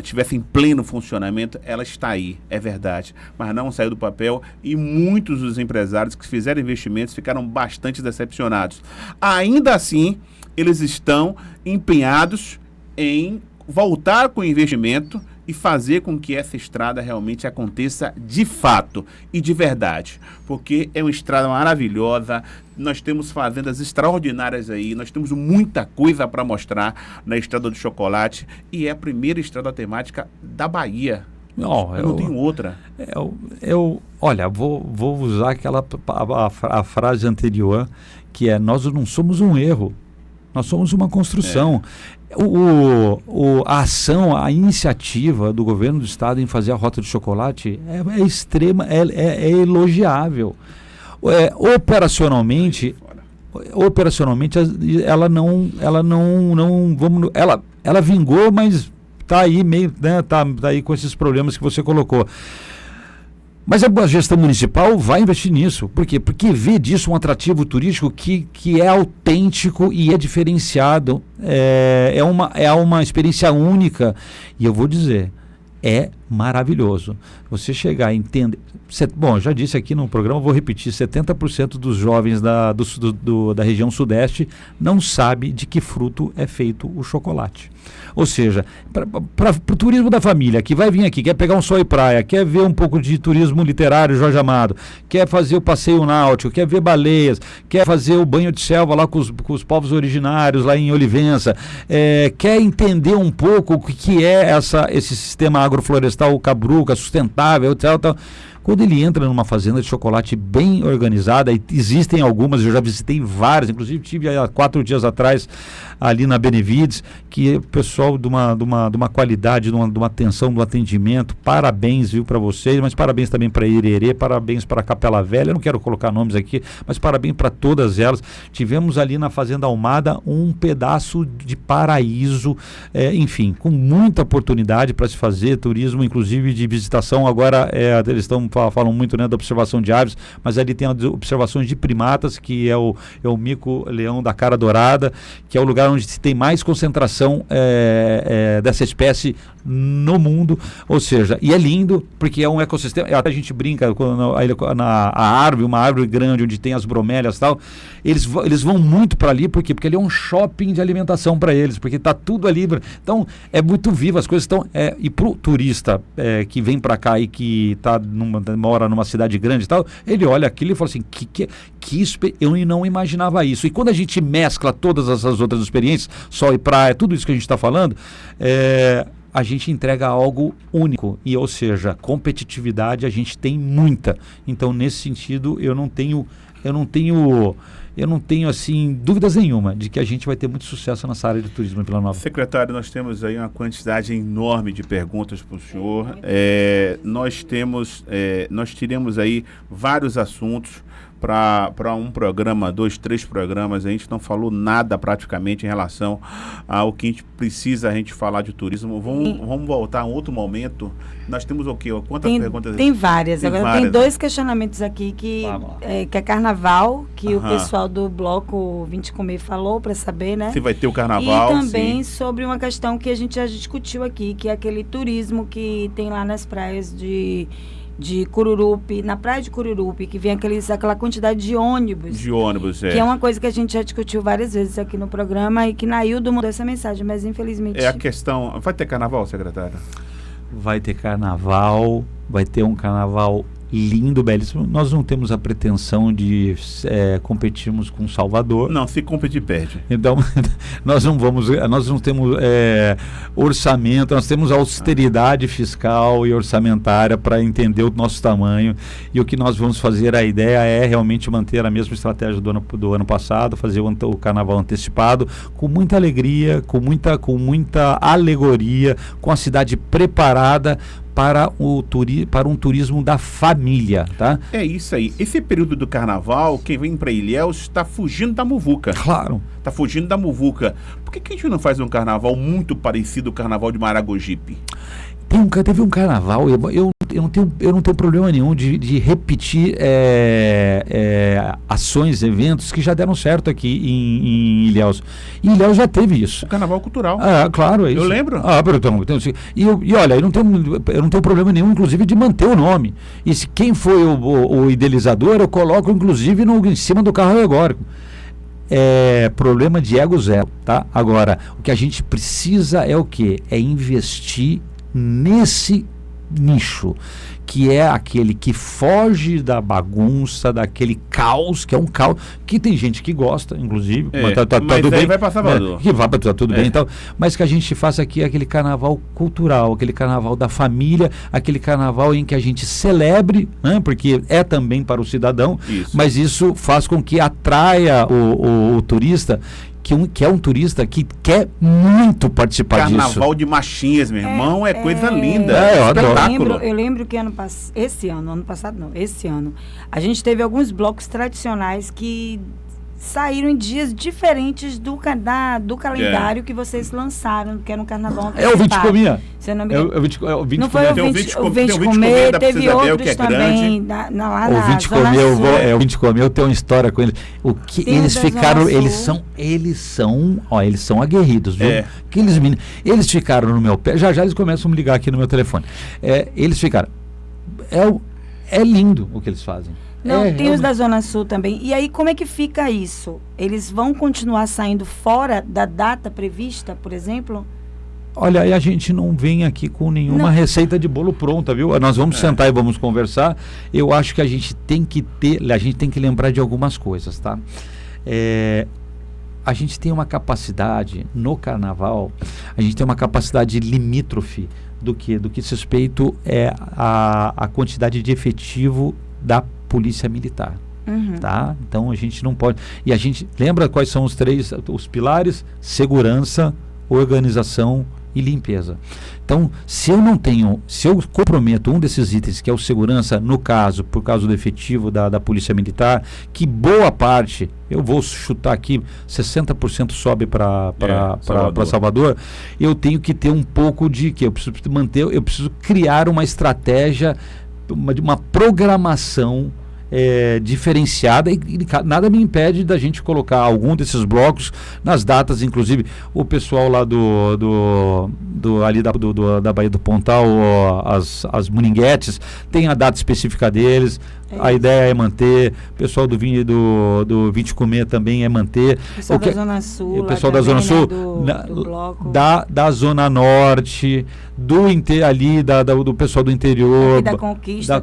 tivesse em pleno funcionamento. Ela está aí, é verdade, mas não saiu do papel e muitos dos empresários que fizeram investimentos ficaram bastante decepcionados. Ainda assim, eles estão empenhados em voltar com o investimento e fazer com que essa estrada realmente aconteça de fato e de verdade, porque é uma estrada maravilhosa, nós temos fazendas extraordinárias aí, nós temos muita coisa para mostrar na estrada do chocolate e é a primeira estrada temática da Bahia. Não tem outra. Olha, vou usar a frase anterior, que é: nós não somos um erro, nós somos uma construção. A ação, a iniciativa do governo do estado em fazer a Rota do Chocolate é extrema, é elogiável. Operacionalmente ela vingou, mas está aí meio, né, tá aí com esses problemas que você colocou. Mas a gestão municipal vai investir nisso. Por quê? Porque vê disso um atrativo turístico que é autêntico e é diferenciado. É uma experiência única. E eu vou dizer, é maravilhoso. Você chegar a entender... Bom, já disse aqui no programa, vou repetir, 70% dos jovens da região sudeste não sabe de que fruto é feito o chocolate. Ou seja, para o turismo da família, que vai vir aqui, quer pegar um sol e praia, quer ver um pouco de turismo literário, Jorge Amado, quer fazer o passeio náutico, quer ver baleias, quer fazer o banho de selva lá com os povos originários lá em Olivença, quer entender um pouco o que é esse sistema agroflorestal cabruca, sustentável, tal. Quando ele entra numa fazenda de chocolate bem organizada, e existem algumas, eu já visitei várias, inclusive tive há 4 dias atrás ali na Benevides, que o pessoal de uma qualidade, de uma atenção, do atendimento, parabéns, viu, para vocês, mas parabéns também para Irerê, parabéns para Capela Velha, eu não quero colocar nomes aqui, mas parabéns para todas elas. Tivemos ali na Fazenda Almada um pedaço de paraíso, enfim, com muita oportunidade para se fazer turismo, inclusive de visitação. Agora eles falam muito, né, da observação de aves, mas ali tem as observações de primatas, que é o mico-leão da cara dourada, que é o lugar onde se tem mais concentração dessa espécie no mundo, ou seja, e é lindo, porque é um ecossistema, a gente brinca a árvore, uma árvore grande, onde tem as bromélias e tal, eles vão muito para ali, porque ali é um shopping de alimentação para eles, porque está tudo ali, então é muito vivo, as coisas estão, e para o turista que vem para cá e que mora numa cidade grande e tal, ele olha aquilo e fala assim, eu não imaginava isso. E quando a gente mescla todas essas outras experiências, sol e praia, tudo isso que a gente está falando, a gente entrega algo único, ou seja, competitividade a gente tem muita. Então, nesse sentido, eu não tenho assim dúvidas nenhuma de que a gente vai ter muito sucesso nessa área de turismo em Vila Nova. Secretário, nós temos aí uma quantidade enorme de perguntas para o senhor. Nós teremos aí vários assuntos para um programa, 2, 3 programas. A gente não falou nada praticamente em relação ao que a gente falar de turismo. Vamos voltar a um outro momento. Nós temos o quê? Quantas perguntas? Tem várias. Tem 2 questionamentos aqui que é carnaval, que o pessoal do bloco 20 Comer falou para saber, né? Se vai ter o carnaval. E também sobre uma questão que a gente já discutiu aqui, que é aquele turismo que tem lá nas praias de Cururupi, na praia de Cururupi, que vem aquela quantidade de ônibus. Que é uma coisa que a gente já discutiu várias vezes aqui no programa e que Naildo mandou essa mensagem, mas infelizmente... A questão... Vai ter carnaval, secretário? Vai ter carnaval, vai ter um carnaval lindo, belíssimo. Nós não temos a pretensão de competirmos com Salvador. Não, se competir, perde. Então, nós não temos orçamento, nós temos austeridade fiscal e orçamentária para entender o nosso tamanho, e o que nós vamos fazer, a ideia é realmente manter a mesma estratégia do ano passado, fazer o carnaval antecipado, com muita alegria, com muita alegoria, com a cidade preparada para um turismo da família, tá? É isso aí. Esse período do carnaval, quem vem para Ilhéus está fugindo da muvuca. Claro. Está fugindo da muvuca. Por que a gente não faz um carnaval muito parecido ao carnaval de Maragogipe? Teve um carnaval, eu não tenho problema nenhum de repetir ações, eventos que já deram certo aqui em Ilhéus. E Ilhéus já teve isso. O carnaval cultural. Claro, é isso. Eu lembro. Olha, eu não tenho problema nenhum, inclusive, de manter o nome. E se quem foi o idealizador, eu coloco, inclusive, em cima do carro alegórico. Problema de ego zero, tá? Agora, o que a gente precisa é o quê? É investir nesse nicho, que é aquele que foge da bagunça, daquele caos, que é um caos, que tem gente que gosta, inclusive, mas tudo bem, vai passar valor. Que vai para tudo bem, então, mas que a gente faça aqui aquele carnaval cultural, aquele carnaval da família, aquele carnaval em que a gente celebre, né, porque é também para o cidadão, mas isso faz com que atraia o turista, que é um turista que quer muito participar disso. Carnaval de Machinhas, meu irmão, é coisa linda. Espetáculo. Eu lembro que esse ano, a gente teve alguns blocos tradicionais que saíram em dias diferentes do calendário que vocês lançaram, que era um carnaval antecipado. É o 20 comia. Se eu não me engano. O 20 não foi o 20 comer, teve outros também lá o 20 comeu, o 20 comeu, tem uma história com eles. O que eles ficaram, eles são aguerridos, viu? Aqueles meninos, eles ficaram no meu pé. Já eles começam a me ligar aqui no meu telefone. Eles ficaram. É lindo o que eles fazem. Não, tem os da Zona Sul também. E aí, como é que fica isso? Eles vão continuar saindo fora da data prevista, por exemplo? Olha, aí a gente não vem aqui com nenhuma receita de bolo pronta, viu? Nós vamos sentar e vamos conversar. Eu acho que a gente tem que lembrar de algumas coisas, tá? A gente tem uma capacidade, no carnaval, a gente tem uma capacidade limítrofe do que diz respeito a quantidade de efetivo da Polícia Militar. Tá? Então a gente não pode. E a gente lembra quais são os pilares? Segurança, organização e limpeza. Então, se eu comprometo um desses itens, que é o segurança, no caso, por causa do efetivo da Polícia Militar, que boa parte, eu vou chutar aqui, 60% sobe para Salvador, eu tenho que ter um pouco de que eu preciso criar uma estratégia, uma programação diferenciada e nada me impede da gente colocar algum desses blocos nas datas, inclusive o pessoal lá ali da Baía do Pontal, as Moninguetes, tem a data específica deles. A ideia é manter, o pessoal do 20 Comer também é manter. O pessoal da Zona Sul, o pessoal da Zona Sul, do bloco. Da Zona Norte, do pessoal do interior, da Conquista,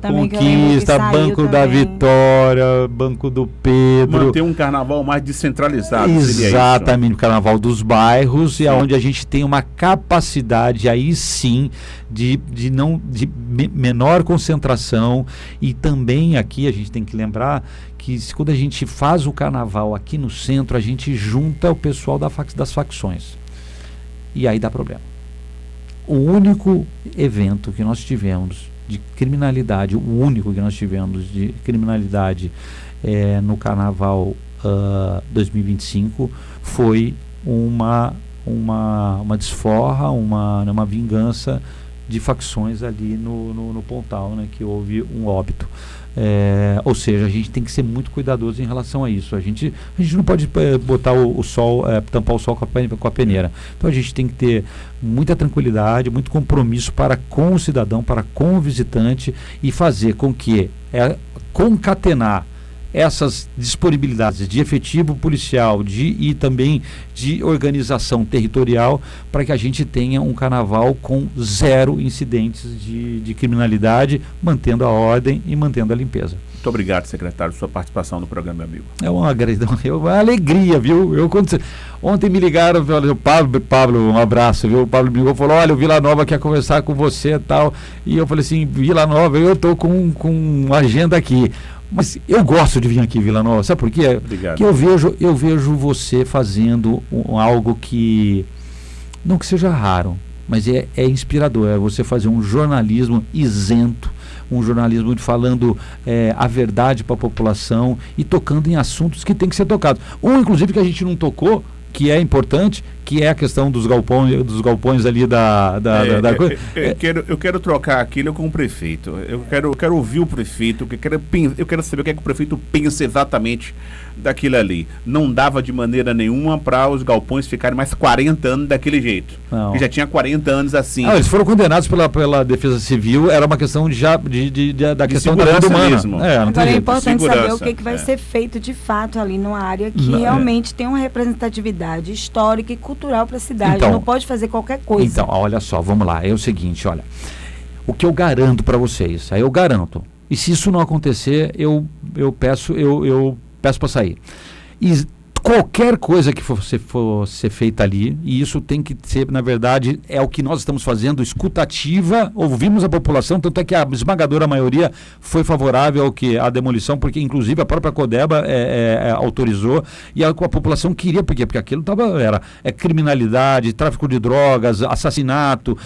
Banco da Vitória, Banco do Pedro. Manter um carnaval mais descentralizado. Exatamente, o carnaval dos bairros, e onde a gente tem uma capacidade aí sim de menor concentração. E também aqui a gente tem que lembrar que quando a gente faz o carnaval aqui no centro, a gente junta o pessoal das facções. E aí dá problema. O único evento que nós tivemos de criminalidade, no carnaval 2025 foi uma desforra, uma vingança de facções ali no Pontal, né, que houve um óbito. Ou seja, a gente tem que ser muito cuidadoso em relação a isso. A gente não pode botar o sol, tampar o sol com a peneira. Então a gente tem que ter muita tranquilidade, muito compromisso para com o cidadão, para com o visitante, e fazer com que concatenar essas disponibilidades de efetivo policial e também de organização territorial, para que a gente tenha um carnaval com 0 incidentes de criminalidade, mantendo a ordem e mantendo a limpeza. Muito obrigado, secretário, por sua participação no programa, meu amigo. É uma gratidão, uma alegria, viu? Ontem me ligaram, o Pablo, um abraço, viu? O Pablo me ligou e falou: olha, o Vila Nova quer conversar com você e tal. E eu falei assim: Vila Nova, eu estou com uma agenda aqui. Mas eu gosto de vir aqui, Vila Nova, sabe por quê? Obrigado. Porque eu vejo você fazendo algo que, não que seja raro, mas é inspirador. É você fazer um jornalismo isento, um jornalismo falando a verdade para a população e tocando em assuntos que tem que ser tocados. Inclusive, que a gente não tocou, que é importante, que é a questão dos galpões ali da coisa. Eu quero trocar aquilo com o prefeito. Eu quero ouvir o prefeito, eu quero saber o que é que o prefeito pensa exatamente daquilo ali. Não dava de maneira nenhuma para os galpões ficarem mais 40 anos daquele jeito. Não. Já tinha 40 anos assim. Eles foram condenados pela Defesa Civil, era uma questão da questão da vida humana. Agora é importante saber o que vai ser feito de fato ali numa área que realmente tem uma representatividade histórica e cultural para a cidade. Então, não pode fazer qualquer coisa. Então, olha só, vamos lá. É o seguinte, olha. O que eu garanto para vocês, aí eu garanto. E se isso não acontecer, eu peço para sair. E qualquer coisa que for ser feita ali, e isso tem que ser, na verdade, é o que nós estamos fazendo, escutativa, ouvimos a população, tanto é que a esmagadora maioria foi favorável à demolição, porque inclusive a própria Codeba autorizou, e a população queria, por quê? Porque aquilo era criminalidade, tráfico de drogas, assassinato,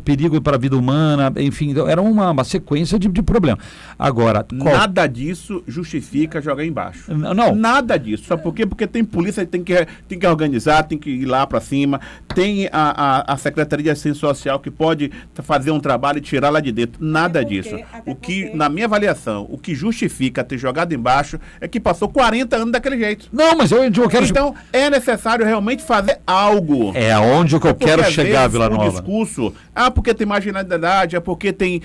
perigo para a vida humana, enfim, era uma sequência de problemas. Agora, nada disso justifica jogar embaixo. Não. Nada disso. Sabe por quê? Porque tem polícia que tem que organizar, tem que ir lá para cima, tem a Secretaria de Assistência Social que pode fazer um trabalho e tirar lá de dentro. Nada disso. Na minha avaliação, o que justifica ter jogado embaixo é que passou 40 anos daquele jeito. Não, mas eu quero... Então, é necessário realmente fazer algo. É aonde que eu quero chegar, Vila Nova. O discurso, porque tem marginalidade, porque tem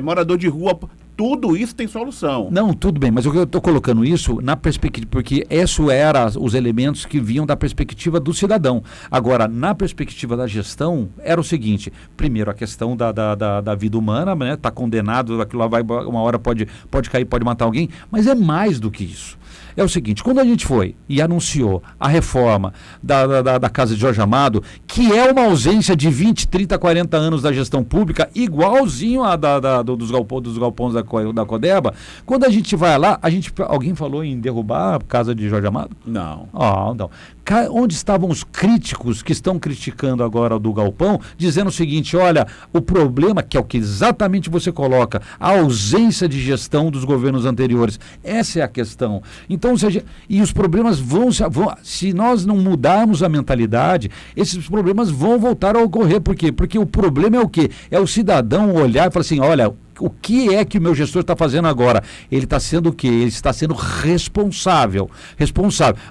morador de rua... Tudo isso tem solução. Não, tudo bem, mas eu estou colocando isso na perspectiva, porque isso era os elementos que vinham da perspectiva do cidadão. Agora, na perspectiva da gestão, era o seguinte: primeiro, a questão da vida humana, né? Está condenado, aquilo lá uma hora pode cair, pode matar alguém, mas é mais do que isso. É o seguinte, quando a gente foi e anunciou a reforma da Casa de Jorge Amado, que é uma ausência de 20, 30, 40 anos da gestão pública, igualzinho a dos galpões da Codeba, quando a gente vai lá, alguém falou em derrubar a Casa de Jorge Amado? Não. Não. Onde estavam os críticos que estão criticando agora do galpão, dizendo o seguinte: olha, o problema, que é o que exatamente você coloca, a ausência de gestão dos governos anteriores, essa é a questão. Então, e os problemas vão, se nós não mudarmos a mentalidade, esses problemas vão voltar a ocorrer. Por quê? Porque o problema é o quê? É o cidadão olhar e falar assim: olha, o que é que o meu gestor está fazendo agora? Ele está sendo o quê? Ele está sendo responsável.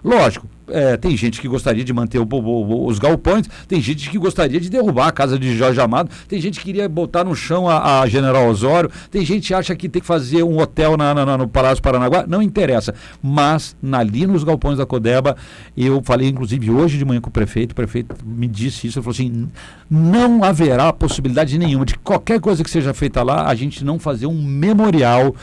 Lógico, tem gente que gostaria de manter os galpões, tem gente que gostaria de derrubar a Casa de Jorge Amado, tem gente que queria botar no chão a General Osório, tem gente que acha que tem que fazer um hotel no Palácio Paranaguá, não interessa. Mas ali nos galpões da Codeba, eu falei inclusive hoje de manhã com o prefeito me disse isso, ele falou assim: não haverá possibilidade nenhuma de qualquer coisa que seja feita lá, a gente não fazer um memorial,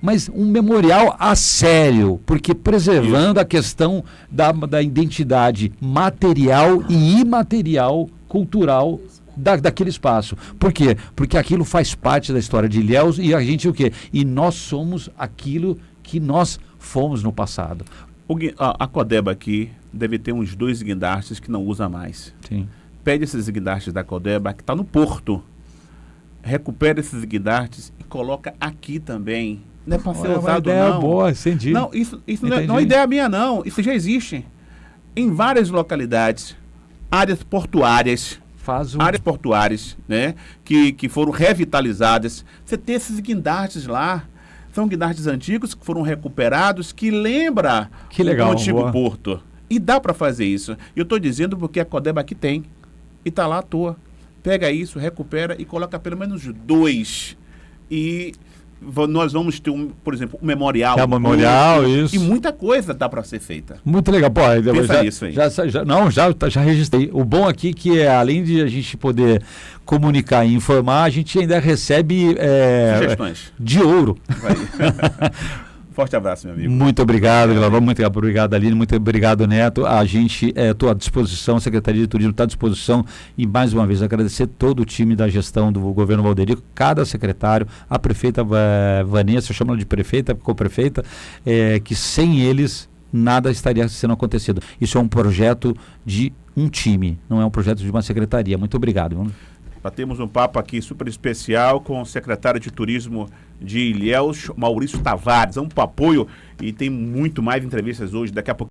mas um memorial a sério, porque preservando a questão da identidade material e imaterial, cultural daquele espaço. Por quê? Porque aquilo faz parte da história de Ilhéus e a gente o quê? E nós somos aquilo que nós fomos no passado. A Codeba aqui deve ter uns 2 guindastes que não usa mais. Sim. Pede esses guindastes da Codeba, que está no porto. Recupera esses guindastes e coloca aqui também. Não é para ser usado, não. Boa, entendi. Não, isso não é ideia minha, não. Isso já existe. Em várias localidades, áreas portuárias, né, que foram revitalizadas. Você tem esses guindastes lá. São guindastes antigos que foram recuperados, que lembra o antigo porto. E dá para fazer isso. Eu estou dizendo porque a Codeba aqui tem. E está lá à toa. Pega isso, recupera e coloca pelo menos 2. E nós vamos ter, por exemplo, um memorial. Isso. E muita coisa dá para ser feita. Muito legal. Pô, pensa nisso aí. Já registrei. O bom aqui que é, além de a gente poder comunicar e informar, a gente ainda recebe sugestões de ouro. Forte abraço, meu amigo. Muito obrigado, Vila Nova. Muito obrigado, Aline. Muito obrigado, Neto. A gente estou à disposição, a Secretaria de Turismo está à disposição. E, mais uma vez, agradecer todo o time da gestão do governo Valderico, cada secretário, a prefeita Vanessa, eu chamo ela de prefeita, co-prefeita, que sem eles nada estaria sendo acontecido. Isso é um projeto de um time, não é um projeto de uma secretaria. Muito obrigado. Batemos um papo aqui super especial com o secretário de Turismo de Ilhéus, Maurício Tavares. Vamos para o apoio e tem muito mais entrevistas hoje. Daqui a pouco.